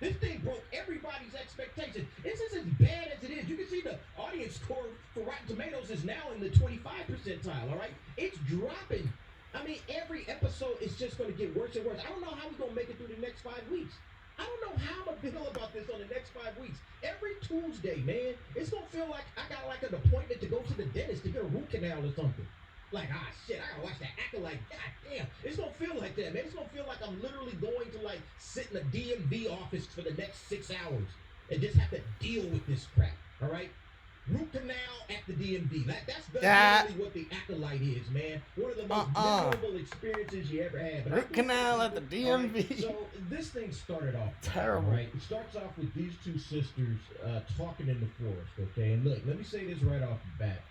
This thing broke everybody's expectations. This is as bad as it is. You can see the audience score for Rotten Tomatoes is now in the 25 percentile, all right? It's dropping. I mean, every episode is just going to get worse and worse. I don't know how we're going to make it through the next 5 weeks. I don't know how I'm going to feel about this on the next 5 weeks. Every Tuesday, man, it's going to feel like I got like an appointment to go to the dentist to get a root canal or something. Like, shit, I gotta watch that ACOLYTE. God damn. It's gonna feel like that, man. It's gonna feel like I'm literally going to, like, sit in a DMV office for the next 6 hours and just have to deal with this crap, all right? Root canal at the DMV. That's literally what the ACOLYTE is, man. One of the most memorable experiences you ever had. Root canal at the DMV. Right? So, this thing started off terrible. Right? It starts off with these two sisters talking in the forest, okay? And look, let me say this right off the bat.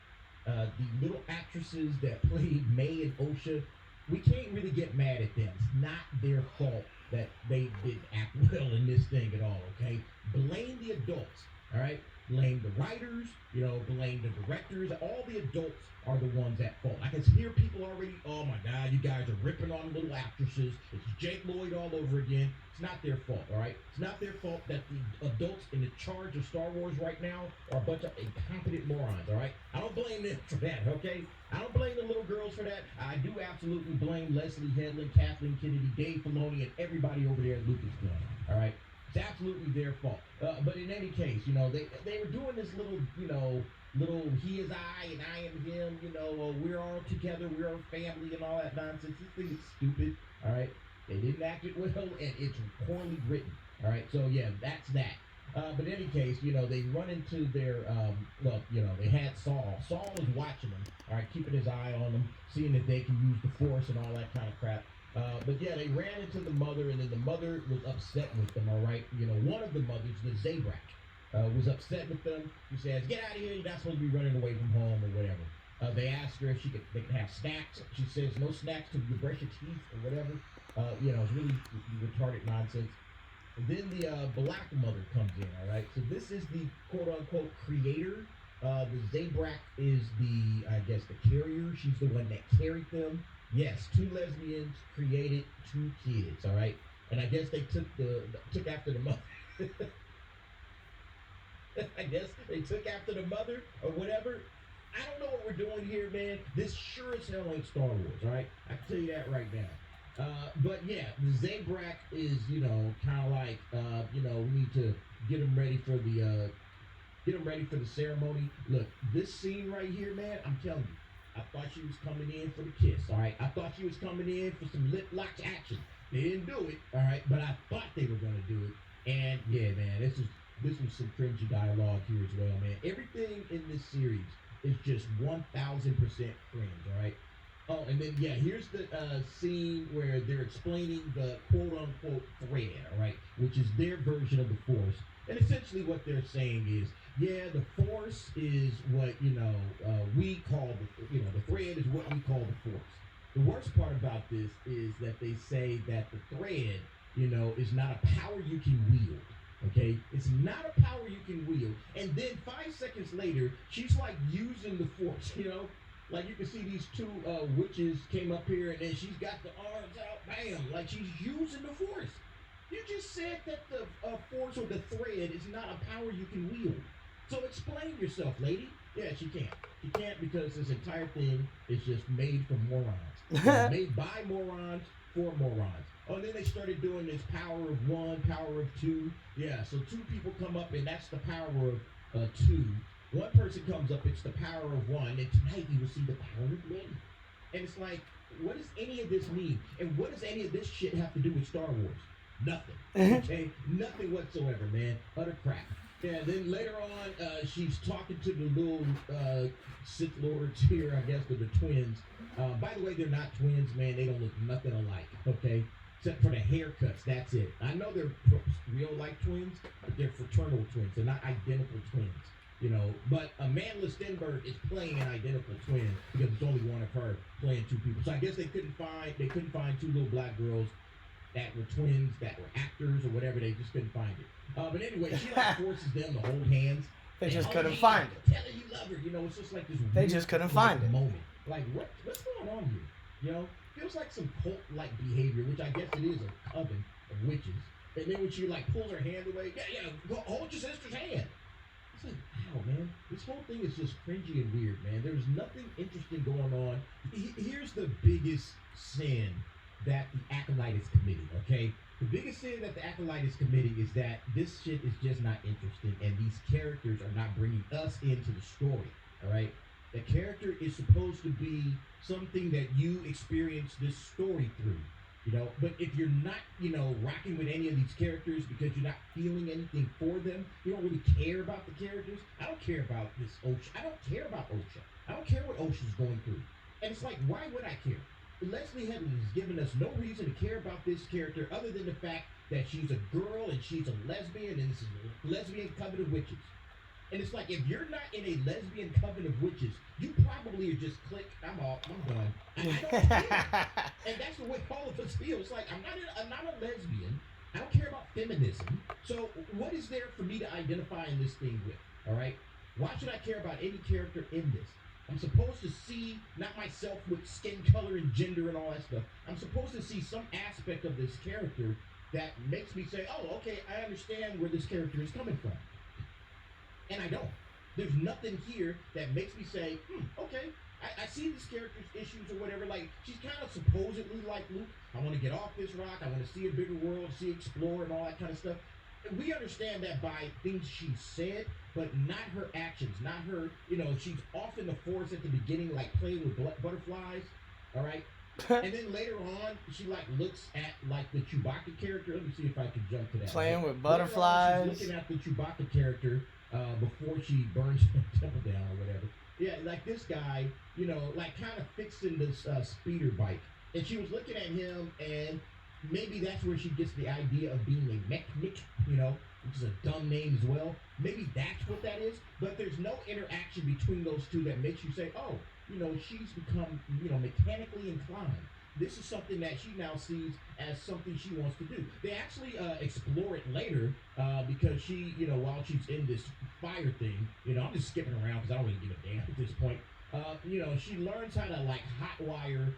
The little actresses that played May and Osha, we can't really get mad at them. It's not their fault that they didn't act well in this thing at all, okay? Blame the adults, All right, blame the writers, blame the directors. All the adults are the ones at fault. I can hear people already. Oh my God, you guys are ripping on little actresses. It's Jake Lloyd all over again. It's not their fault. All right, it's not their fault that the adults in the charge of Star Wars right now are a bunch of incompetent morons. All right, I don't blame them for that. Okay, I don't blame the little girls for that. I do absolutely blame Leslie Headland, Kathleen Kennedy, Dave Filoni, and everybody over there at Lucasfilm. All right. It's absolutely their fault. But in any case, they were doing this little he is I and I am him, we're all together, we're a family and all that nonsense. This thing is stupid, all right? They didn't act it well, and it's poorly written, all right? So, yeah, that's that. But in any case, they run into their, they had Saul. Saul was watching them, all right, keeping his eye on them, seeing if they can use the Force and all that kind of crap. But yeah, they ran into the mother, and then the mother was upset with them, all right? One of the mothers, the Zabrak, was upset with them. She says, get out of here, you're not supposed to be running away from home or whatever. They asked her if they could have snacks. She says, no snacks till you brush your teeth or whatever. It's really retarded nonsense. And then the black mother comes in, all right? So this is the quote-unquote creator. The Zabrak is I guess, the carrier. She's the one that carried them. Yes, 2 lesbians created 2 kids, all right? And I guess they took after the mother. I guess they took after the mother or whatever. I don't know what we're doing here, man. This sure as hell ain't Star Wars, all right? I can tell you that right now. But yeah, the Zabrak is, kind of like, we need to get them ready for the ceremony. Look, this scene right here, man, I'm telling you. I thought she was coming in for the kiss, all right? I thought she was coming in for some lip-locked action. They didn't do it, all right? But I thought they were going to do it. And, yeah, man, this was some cringy dialogue here as well, man. Everything in this series is just 1,000% cringe, all right? Oh, and then, yeah, here's the scene where they're explaining the quote-unquote thread, all right? Which is their version of the Force. And essentially what they're saying is, yeah, the Force is what, we call the thread is what we call the Force. The worst part about this is that they say that the thread, is not a power you can wield, okay? It's not a power you can wield. And then 5 seconds later, she's like using the Force, Like you can see these 2 witches came up here and then she's got the arms out, bam, like she's using the Force. You just said that the Force or the thread is not a power you can wield. So explain yourself, lady. Yeah, she can't. She can't because this entire thing is just made for morons. Made by morons for morons. Oh, and then they started doing this power of 1, power of 2. Yeah, so 2 people come up and that's the power of 2. One person comes up, it's the power of 1, and tonight you will see the power of many. And it's like, what does any of this mean? And what does any of this shit have to do with Star Wars? Nothing. Okay? Nothing whatsoever, man. Utter crap. Yeah, then later on, she's talking to the little Sith Lords here, I guess, with the twins. By the way, they're not twins, man. They don't look nothing alike, okay? Except for the haircuts, that's it. I know they're real-like twins, but they're fraternal twins. They're not identical twins, But Amanda Stenberg is playing an identical twin because it's only one of her playing 2 people. So I guess they couldn't find 2 little black girls that were twins, that were actors or whatever. They just couldn't find it. But anyway, she forces them to hold hands. They just couldn't find it. Tell her you love her. It's just like this. They just couldn't find it. Moment. Like what's going on here? Feels like some cult-like behavior, which I guess it is a coven of witches. And then when she pulls her hand away, go hold your sister's hand. It's like, wow, man, this whole thing is just cringy and weird, man. There's nothing interesting going on. Here's the biggest sin that the ACOLYTE is committing, okay? The biggest sin that the ACOLYTE is committing is that this shit is just not interesting and these characters are not bringing us into the story, all right? The character is supposed to be something that you experience this story through, But if you're not, rocking with any of these characters because you're not feeling anything for them, you don't really care about the characters. I don't care about this Osha. I don't care about Osha. I don't care what Osha's going through. And it's like, why would I care? Leslie Headland has given us no reason to care about this character other than the fact that she's a girl and she's a lesbian and this is a lesbian coven of witches. And it's like, if you're not in a lesbian coven of witches, you probably are just click, I'm done. I don't care. And that's the way all of us feel. It's like, I'm not a lesbian, I don't care about feminism. So what is there for me to identify in this thing with? All right. Why should I care about any character in this? I'm supposed to see not myself with skin color and gender and all that stuff. I'm supposed to see some aspect of this character that makes me say, oh, okay, I understand where this character is coming from. And I don't. There's nothing here that makes me say, okay, I see this character's issues or whatever. Like, she's kind of supposedly like Luke. I want to get off this rock. I want to see a bigger world, see, explore, and all that kind of stuff. We understand that by things she said, but not her actions, not her, she's off in the forest at the beginning, like playing with butterflies, all right? And then later on, she like looks at like the Chewbacca character. Let me see if I can jump to that. Playing with Later on, butterflies. she's looking at the Chewbacca character before she burns the temple down or whatever. Yeah, like this guy, like kind of fixing this speeder bike. And she was looking at him, and maybe that's where she gets the idea of being a mechanic, which is a dumb name as well. Maybe that's what that is. But there's no interaction between those two that makes you say, oh, she's become, mechanically inclined. This is something that she now sees as something she wants to do. They actually explore it later because she, while she's in this fire thing, I'm just skipping around because I don't really give a damn at this point. She learns how to like hotwire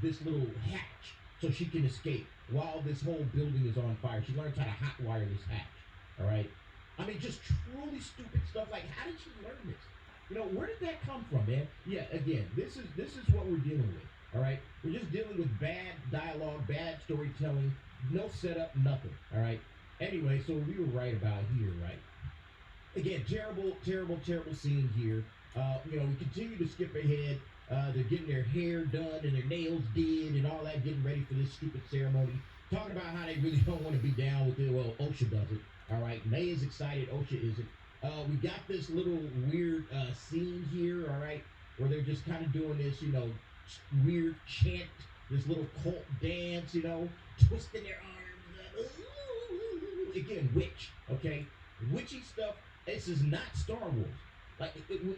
this little hatch so she can escape while this whole building is on fire. She learns how to hotwire this hatch. All right. I mean, just truly stupid stuff. Like, how did she learn this? Where did that come from, man? Yeah, again, this is what we're dealing with. All right, we're just dealing with bad dialogue, bad storytelling, no setup, nothing. All right. Anyway, so we were right about here, right? Again, terrible scene here. We continue to skip ahead. They're getting their hair done and their nails did and all that, getting ready for this stupid ceremony. Talking about how they really don't want to be down with it. Well, Osha does it. All right, May is excited. Osha isn't. We got this little weird scene here. All right, where they're just kind of doing this, weird chant, this little cult dance, twisting their arms. Again, witch. Okay, witchy stuff. This is not Star Wars. Like,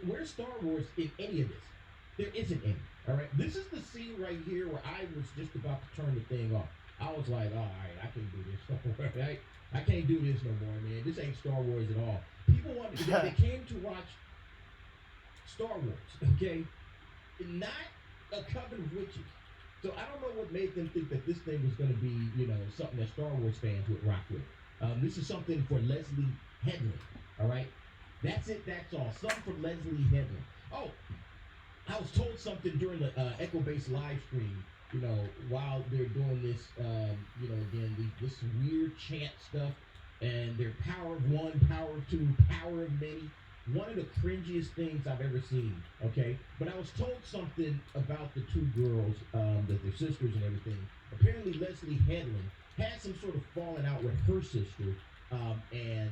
where's Star Wars in any of this? There isn't any. All right. This is the scene right here where I was just about to turn the thing off. I was like, all right, I can't do this no more. Right? I can't do this no more, man. This ain't Star Wars at all. People want they came to watch Star Wars, okay? Not a coven of witches. So I don't know what made them think that this thing was going to be, something that Star Wars fans would rock with. This is something for Leslie Headland. All right. That's it. That's all. Something from Leslie Headland. Oh. I was told something during the Echo-based live stream, while they're doing this, again, this weird chant stuff, and their power of one, power of two, power of many. One of the cringiest things I've ever seen, okay? But I was told something about the two girls, that they're sisters and everything. Apparently Leslie Headland had some sort of falling out with her sister, and,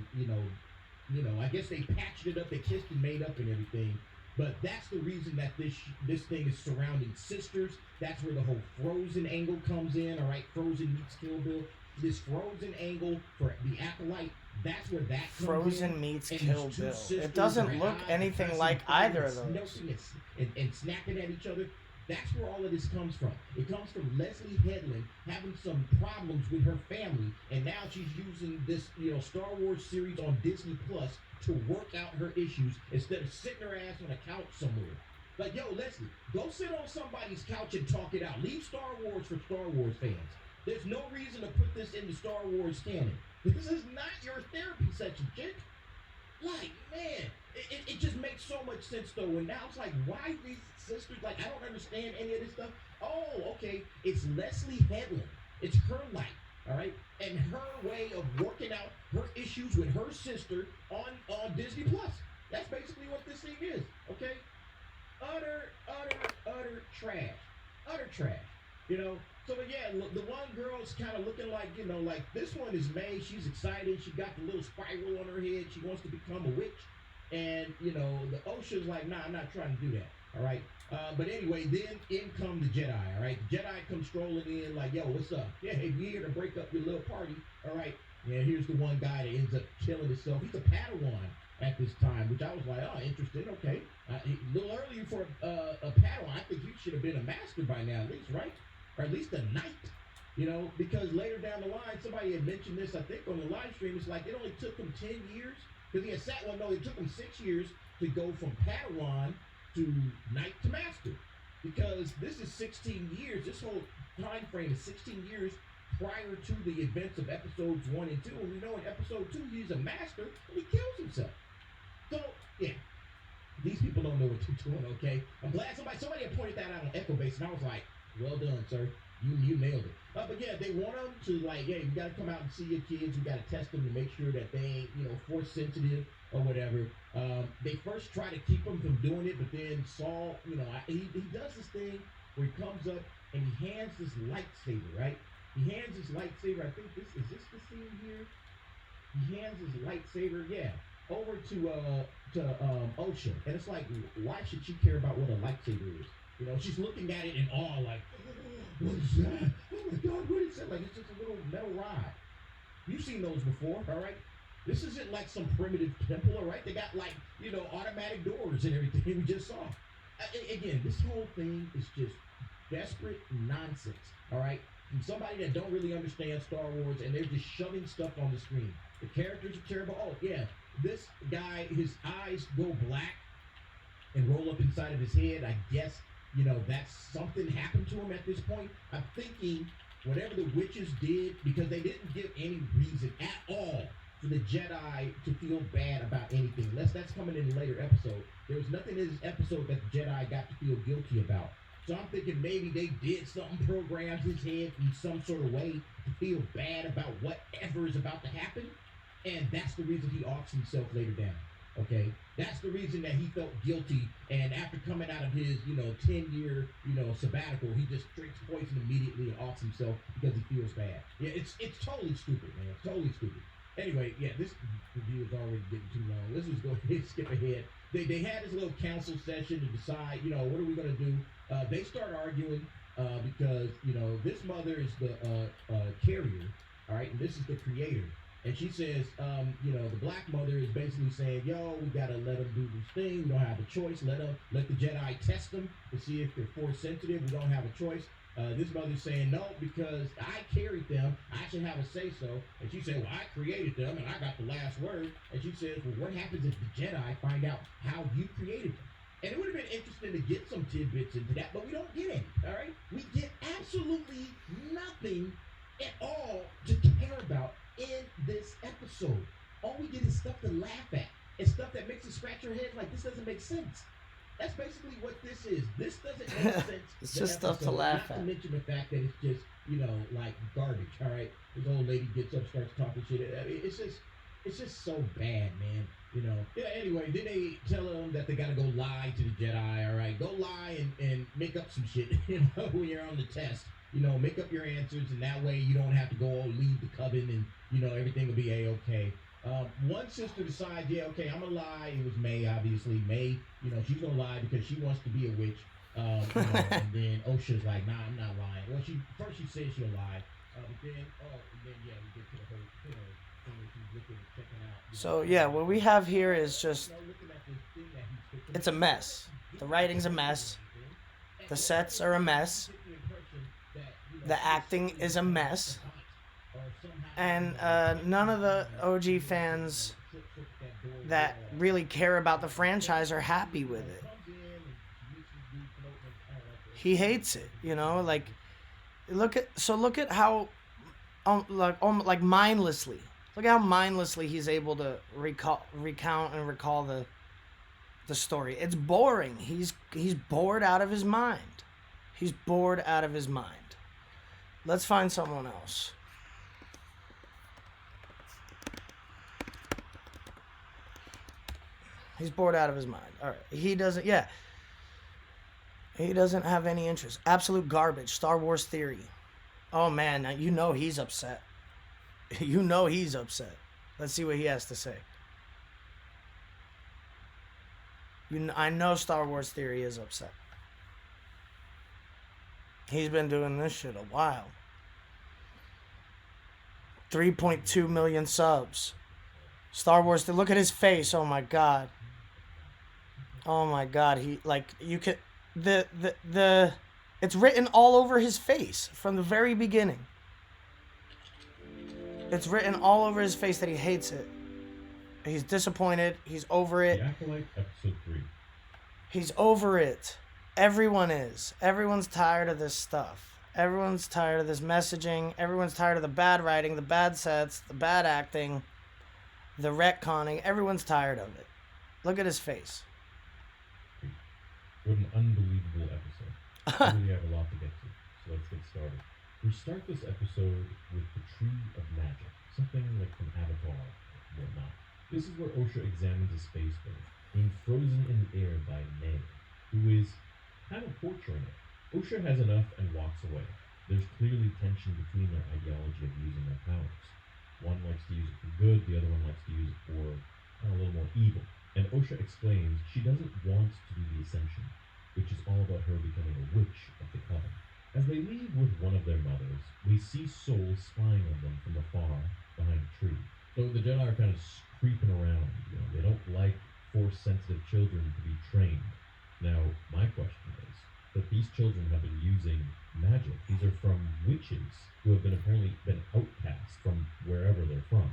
I guess they patched it up, they kissed and made up and everything. But that's the reason that this thing is surrounding sisters. That's where the whole Frozen angle comes in, all right? Frozen meets Kill Bill. This Frozen angle for the Acolyte, that's where that comes Frozen in. meets And Kill these two Bill. sisters It doesn't are look at anything odds, like constantly either of those. snuggling and snapping at each other. That's where all of this comes from. It comes from Leslie Headland having some problems with her family, and now she's using this, Star Wars series on Disney Plus to work out her issues instead of sitting her ass on a couch somewhere. Like, yo, Leslie, go sit on somebody's couch and talk it out. Leave Star Wars for Star Wars fans. There's no reason to put this in the Star Wars canon. This is not your therapy session, chick. Like, man, it just makes so much sense, though. And now it's like, why these sisters? Like, I don't understand any of this stuff. Oh, okay, it's Leslie Headland. It's her life, all right? And her way of working out her issues with her sister on Disney Plus. That's basically what this thing is, okay? Utter trash. Utter trash. So again, the one girl's kind of looking like, like this one is May. She's excited. She got the little spiral on her head. She wants to become a witch. And, the Osha's like, nah, I'm not trying to do that. All right. But anyway, then in come the Jedi. All right. The Jedi come strolling in like, yo, what's up? Yeah, hey, we here to break up your little party. All right. Yeah, here's the one guy that ends up killing himself. He's a Padawan at this time, which I was like, oh, interesting. Okay. A little earlier for a Padawan. I think you should have been a master by now, at least, right? Or at least a knight. You know, because later down the line, somebody had mentioned this, I think, on the live stream. It's like it only took him 10 years. Because he had sat one, no, it took him 6 years to go from Padawan to Knight to Master. Because this is 16 years, this whole time frame is 16 years prior to the events of episodes 1 and 2. And we know in episode 2, he's a master and he kills himself. So, yeah. These people don't know what they're doing, okay? I'm glad somebody had pointed that out on Echo Base, and I was like, well done, sir. You nailed it. But yeah, they want them to like, hey, we got to come out and see your kids. We got to test them to make sure that they ain't, force sensitive or whatever. They first try to keep them from doing it, but then Saul, he does this thing where he comes up and he hands this lightsaber, right? He hands this lightsaber. I think is this the scene here? He hands his lightsaber, yeah, over to Osha, and it's like, why should she care about what a lightsaber is? She's looking at it in awe, like, what is that? Oh my God, what is that? Like, it's just a little metal rod. You've seen those before, all right? This isn't like some primitive temple, all right? They got like, automatic doors and everything we just saw. Again, this whole thing is just desperate nonsense, all right? From somebody that don't really understand Star Wars, and they're just shoving stuff on the screen. The characters are terrible. Oh, yeah, this guy, his eyes go black and roll up inside of his head. I guess, that's something happened to him at this point. I'm thinking whatever the witches did, because they didn't give any reason at all for the Jedi to feel bad about anything. Unless that's coming in a later episode. There was nothing in this episode that the Jedi got to feel guilty about. So I'm thinking maybe they did something, programmed his head in some sort of way to feel bad about whatever is about to happen. And that's the reason he offs himself later down. Okay? That's the reason that he felt guilty. And after coming out of his, 10-year, sabbatical, he just drinks poison immediately and offs himself because he feels bad. Yeah, it's totally stupid, man. It's totally stupid. Anyway, yeah, this review is already getting too long. Let's just go ahead and skip ahead. They had this little council session to decide, what are we going to do? They start arguing because, this mother is the carrier, all right, and this is the creator. And she says, the black mother is basically saying, yo, we got to let them do this thing. We don't have a choice. Let the Jedi test them to see if they're force sensitive. We don't have a choice. This mother's saying, no, because I carried them. I should have a say-so. And she said, well, I created them, and I got the last word. And she says, well, what happens if the Jedi find out how you created them? And it would have been interesting to get some tidbits into that, but we don't get any, all right? We get absolutely nothing at all to care about in this episode. All we get is stuff to laugh at and stuff that makes us scratch our head like this doesn't make sense. That's basically what this is. This doesn't make sense. It's just stuff to laugh at. Not to mention the fact that it's just, like garbage, all right? This old lady gets up, starts talking shit. I mean, it's just so bad, man. Yeah, anyway, then they tell them that they gotta go lie to the Jedi, all right? Go lie and make up some shit, when you're on the test. Make up your answers, and that way you don't have to go leave the coven, and, everything will be A-okay. One sister decides, yeah, okay, I'm gonna lie. It was May, obviously. May, she's gonna lie because she wants to be a witch. And then Osha's like, nah, I'm not lying. Well, she says she'll lie. But then, yeah, we get to the whole, thing where she's looking and checking out. So, yeah, what we have here is just, it's a mess. The writing's a mess. The sets are a mess. The acting is a mess. And none of the OG fans that really care about the franchise are happy with it. He hates it, like, look at how like mindlessly. Look at how mindlessly he's able to recount and recall the story. It's boring. He's bored out of his mind. He's bored out of his mind. Let's find someone else. He's bored out of his mind. All right. He doesn't have any interest. Absolute garbage. Star Wars Theory. Oh, man. Now, he's upset. He's upset. Let's see what he has to say. I know Star Wars Theory is upset. He's been doing this shit a while. 3.2 million subs. Star Wars, look at his face. Oh my god. Oh my god. It's written all over his face from the very beginning. It's written all over his face that he hates it. He's disappointed. He's over it. The Acolyte, episode 3. He's over it. Everyone is. Everyone's tired of this stuff. Everyone's tired of this messaging. Everyone's tired of the bad writing, the bad sets, the bad acting, the retconning. Everyone's tired of it. Look at his face. What an unbelievable episode. We really have a lot to get to, so let's get started. We start this episode with the Tree of Magic, something like from Avatar or whatnot. This is where Osha examines a space bird, being frozen in the air by May, who is kind of torturing it. Osha has enough and walks away. There's clearly tension between their ideology of using their powers. One likes to use it for good, the other one likes to use it for a little more evil. And Osha explains she doesn't want to do the Ascension, which is all about her becoming a witch of the Coven. As they leave with one of their mothers, we see Soul spying on them from afar behind a tree. So the Jedi are kind of creeping around. They don't like Force-sensitive children to be trained. Now, my question is that these children have been using magic. These are from witches who have apparently been outcast from wherever they're from.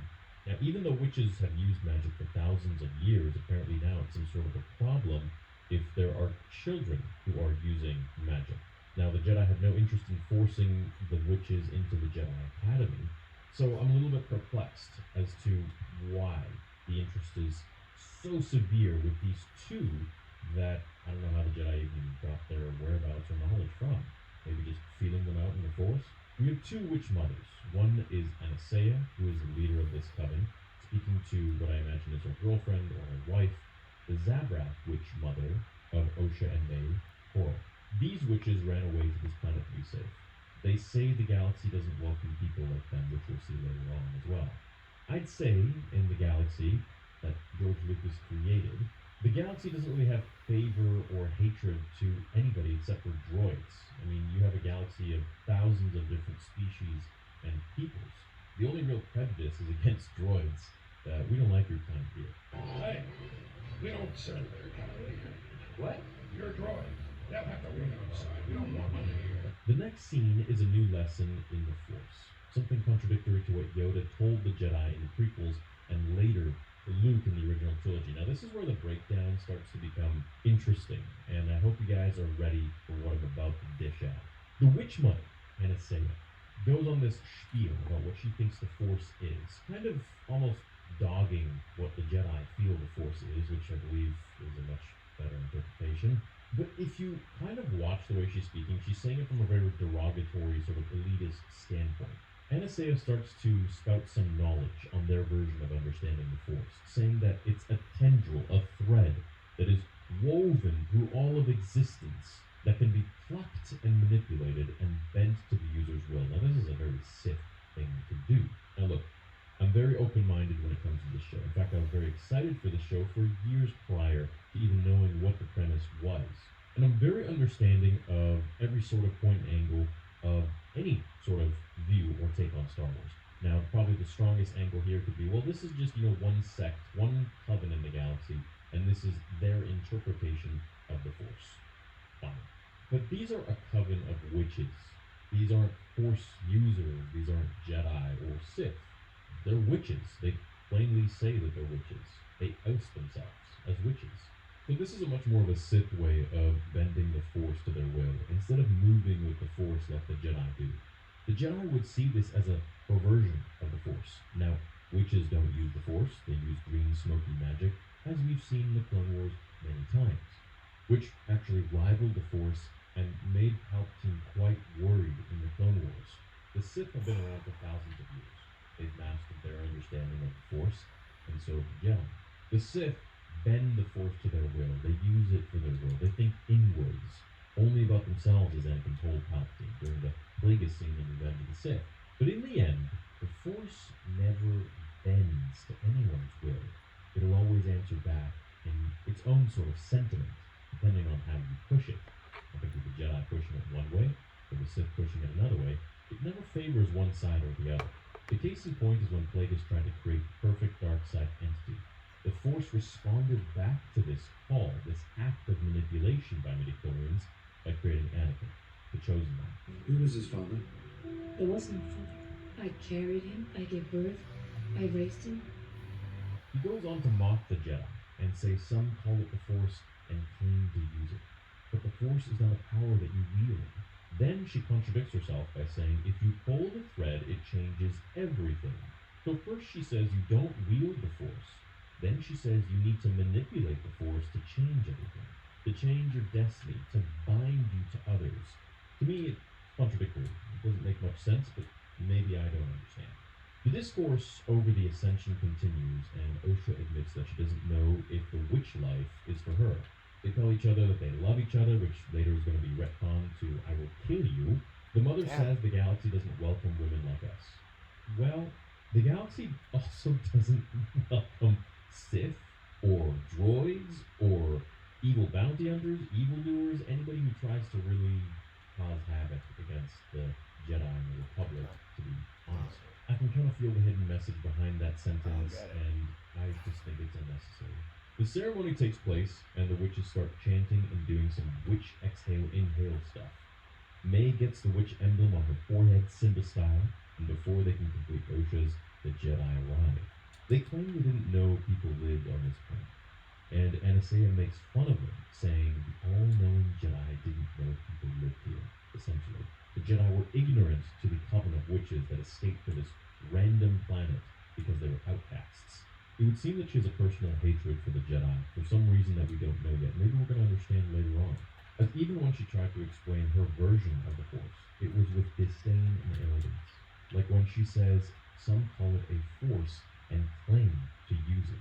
Now, even though witches have used magic for thousands of years, apparently now it's some sort of a problem if there are children who are using magic. Now, the Jedi have no interest in forcing the witches into the Jedi Academy, so I'm a little bit perplexed as to why the interest is so severe with these two that I don't know how the Jedi even got their whereabouts or knowledge from. Maybe just feeling them out in the Force? We have two witch mothers. One is Anastasia, who is the leader of this coven, speaking to what I imagine is her girlfriend or her wife, the Zabrak witch mother of Osha and May, Coral. These witches ran away to this planet to be safe. They say the galaxy doesn't welcome people like them, which we'll see later on as well. I'd say in the galaxy that George Lucas created, the galaxy doesn't really have favor or hatred to anybody except for droids. I mean, you have a galaxy of thousands of different species and peoples. The only real prejudice is against droids. We don't like your kind here. Hey, we don't send their kind here. What? You're a droid. They'll have to wait outside. We don't want them here. The next scene is a new lesson in the Force, something contradictory to what Yoda told the Jedi in the prequels and later Luke in the original trilogy. Now, this is where the breakdown starts to become interesting, and I hope you guys are ready for what I'm about to dish out. The Witch Mother, Anastasia, goes on this spiel about what she thinks the Force is, kind of almost dogging what the Jedi feel the Force is, which I believe is a much better interpretation. But if you kind of watch the way she's speaking, she's saying it from a very derogatory, sort of elitist standpoint. Anastasia starts to spout some knowledge on their version of understanding the Force, saying that it's a tendril, a thread, that is woven through all of existence, that can be plucked and manipulated and bent to the user's will. Now, this is a very Sith thing to do. Now, look, I'm very open-minded when it comes to this show. In fact, I was very excited for the show for years prior to even knowing what the premise was. And I'm very understanding of every sort of point and angle of any sort of view or take on Star Wars. Now, probably the strongest angle here could be, well, this is just, one sect, one coven in the galaxy, and this is their interpretation of the Force. Fine. But these are a coven of witches. These aren't Force users. These aren't Jedi or Sith. They're witches. They plainly say that they're witches. They oust themselves as witches. So this is a much more of a Sith way of bending the Force to their will, instead of moving with the Force like the Jedi do. The Jedi would see this as a perversion of the Force. Now, witches don't use the Force, they use green smoky magic, as we've seen in the Clone Wars many times, which actually rivaled the Force and made Palpatine quite worried in the Clone Wars. The Sith have been around for thousands of years. They've mastered their understanding of the Force, and so have the Jedi. The Sith bend the Force to their will. They use it for their will. They think inwards, only about themselves, as Anakin told Palpatine during the Plagueis scene in Revenge of the Sith. But in the end, the Force never bends to anyone's will. It'll always answer back in its own sort of sentiment, depending on how you push it. I think with the Jedi pushing it one way, or the Sith pushing it another way, it never favors one side or the other. The case in point is when Plagueis tried to create the perfect dark side entity. The Force responded back to this call, this act of manipulation by midichlorians, by creating Anakin, the chosen one. Who was his father? It wasn't father. I carried him, I gave birth, I raised him. He goes on to mock the Jedi and say some call it the Force and claim to use it. But the Force is not a power that you wield. Then she contradicts herself by saying if you pull the thread, it changes everything. So first she says you don't wield the Force. Then she says you need to manipulate the Force to change everything, to change your destiny, to bind you to others. To me, it's contradictory. It doesn't make much sense, but maybe I don't understand. The discourse over the ascension continues, and Osha admits that she doesn't know if the witch life is for her. They tell each other that they love each other, which later is going to be retconned to "I will kill you." The mother Yeah. says the galaxy doesn't welcome women like us. Well, the galaxy also doesn't welcome Sith or droids or evil bounty hunters, evildoers, anybody who tries to really cause havoc against the Jedi and the Republic, to be honest. I can kind of feel the hidden message behind that sentence, get it. and I just think it's unnecessary. The ceremony takes place, and the witches start chanting and doing some witch exhale inhale stuff. May gets the witch emblem on her forehead, Simba style, and before they can complete Osha's, the Jedi arrive. They claim they didn't know people lived on this planet, and Anastasia makes fun of them, saying the all-knowing Jedi didn't know people lived here, essentially. The Jedi were ignorant to the coven of witches that escaped from this random planet because they were outcasts. It would seem that she has a personal hatred for the Jedi, for some reason that we don't know yet. Maybe we're going to understand later on. As even when she tried to explain her version of the Force, it was with disdain and arrogance. Like when she says, some call it a force and claim to use it,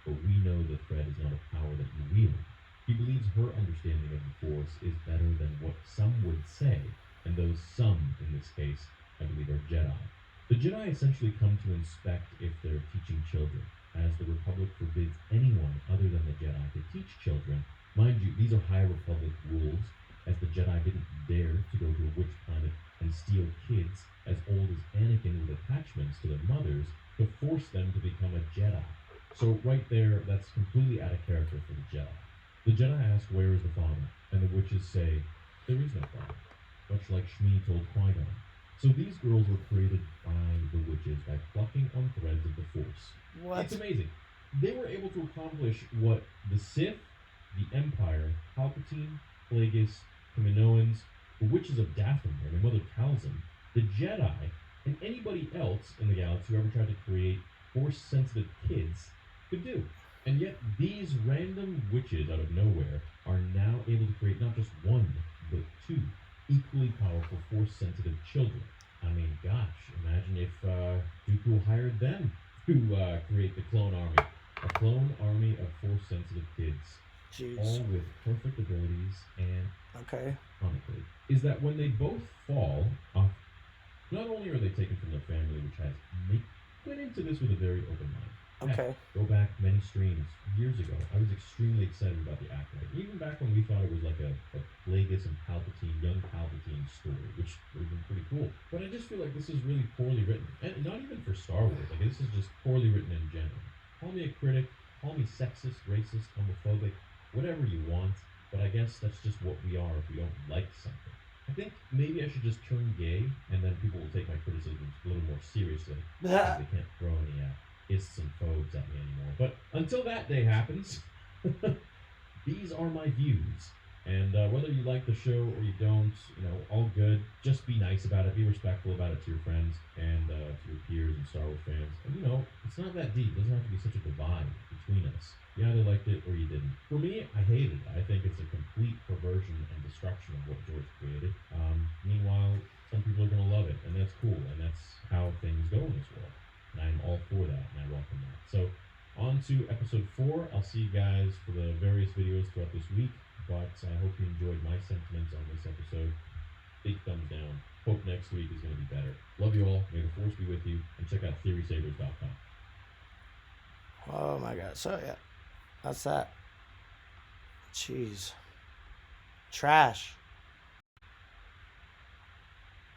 but we know the thread is not a power that you wield. He believes her understanding of the Force is better than what some would say, and those some, in this case, I believe are Jedi. The Jedi essentially come to inspect if they're teaching children, as the Republic forbids anyone other than the Jedi to teach children. Mind you, these are High Republic rules, as the Jedi didn't dare to go to a witch planet and steal kids as old as Anakin with attachments to their mothers to force them to become a Jedi. So right there, that's completely out of character for the Jedi. The Jedi ask, where is the father? And the witches say, there is no father, much like Shmi told Qui-Gon. So these girls were created by the witches by plucking on threads of the Force. What? It's amazing. They were able to accomplish what the Sith, the Empire, Palpatine, Plagueis, Kaminoans, the Witches of Dathomir, and their mother Talzin, the Jedi, and anybody else in the galaxy who ever tried to create Force-sensitive kids could do. And yet these random witches out of nowhere are now able to create not just one, but two equally powerful Force-sensitive children. I mean, gosh, imagine if Dooku hired them to create the clone army. A clone army of Force-sensitive kids, Jeez. all with perfect abilities, and Okay. comically, is that when they both fall off, not only are they taken from their family, which has went into this with a very open mind. Heck, Okay. go back many streams years ago. I was extremely excited about the Acolyte. Even back when we thought it was like a Plagueis and Palpatine, young Palpatine story, which would have been pretty cool. But I just feel like this is really poorly written. And not even for Star Wars. Like, this is just poorly written in general. Call me a critic, call me sexist, racist, homophobic, whatever you want. But I guess that's just what we are if we don't like something. I think maybe I should just turn gay, and then people will take my criticisms a little more seriously. Because they can't throw any ists and phobes at me anymore. But until that day happens, these are my views. And whether you like the show or you don't, all good. Just be nice about it. Be respectful about it to your friends and to your peers and Star Wars fans. And it's not that deep. It doesn't have to be such a divide between us. You either liked it or you didn't. For me, I hate it. I think it's a complete perversion and destruction of what George created. Meanwhile, some people are going to love it, and that's cool. And that's how things go in this world. And I'm all for that, and I welcome that. So, on to episode 4. I'll see you guys for the various videos throughout this week. But I hope you enjoyed my sentiments on this episode. Big thumbs down. Hope next week is going to be better. Love you all. May the Force be with you. And check out TheorySavers.com. Oh my God. So yeah, that's that. Jeez. Trash.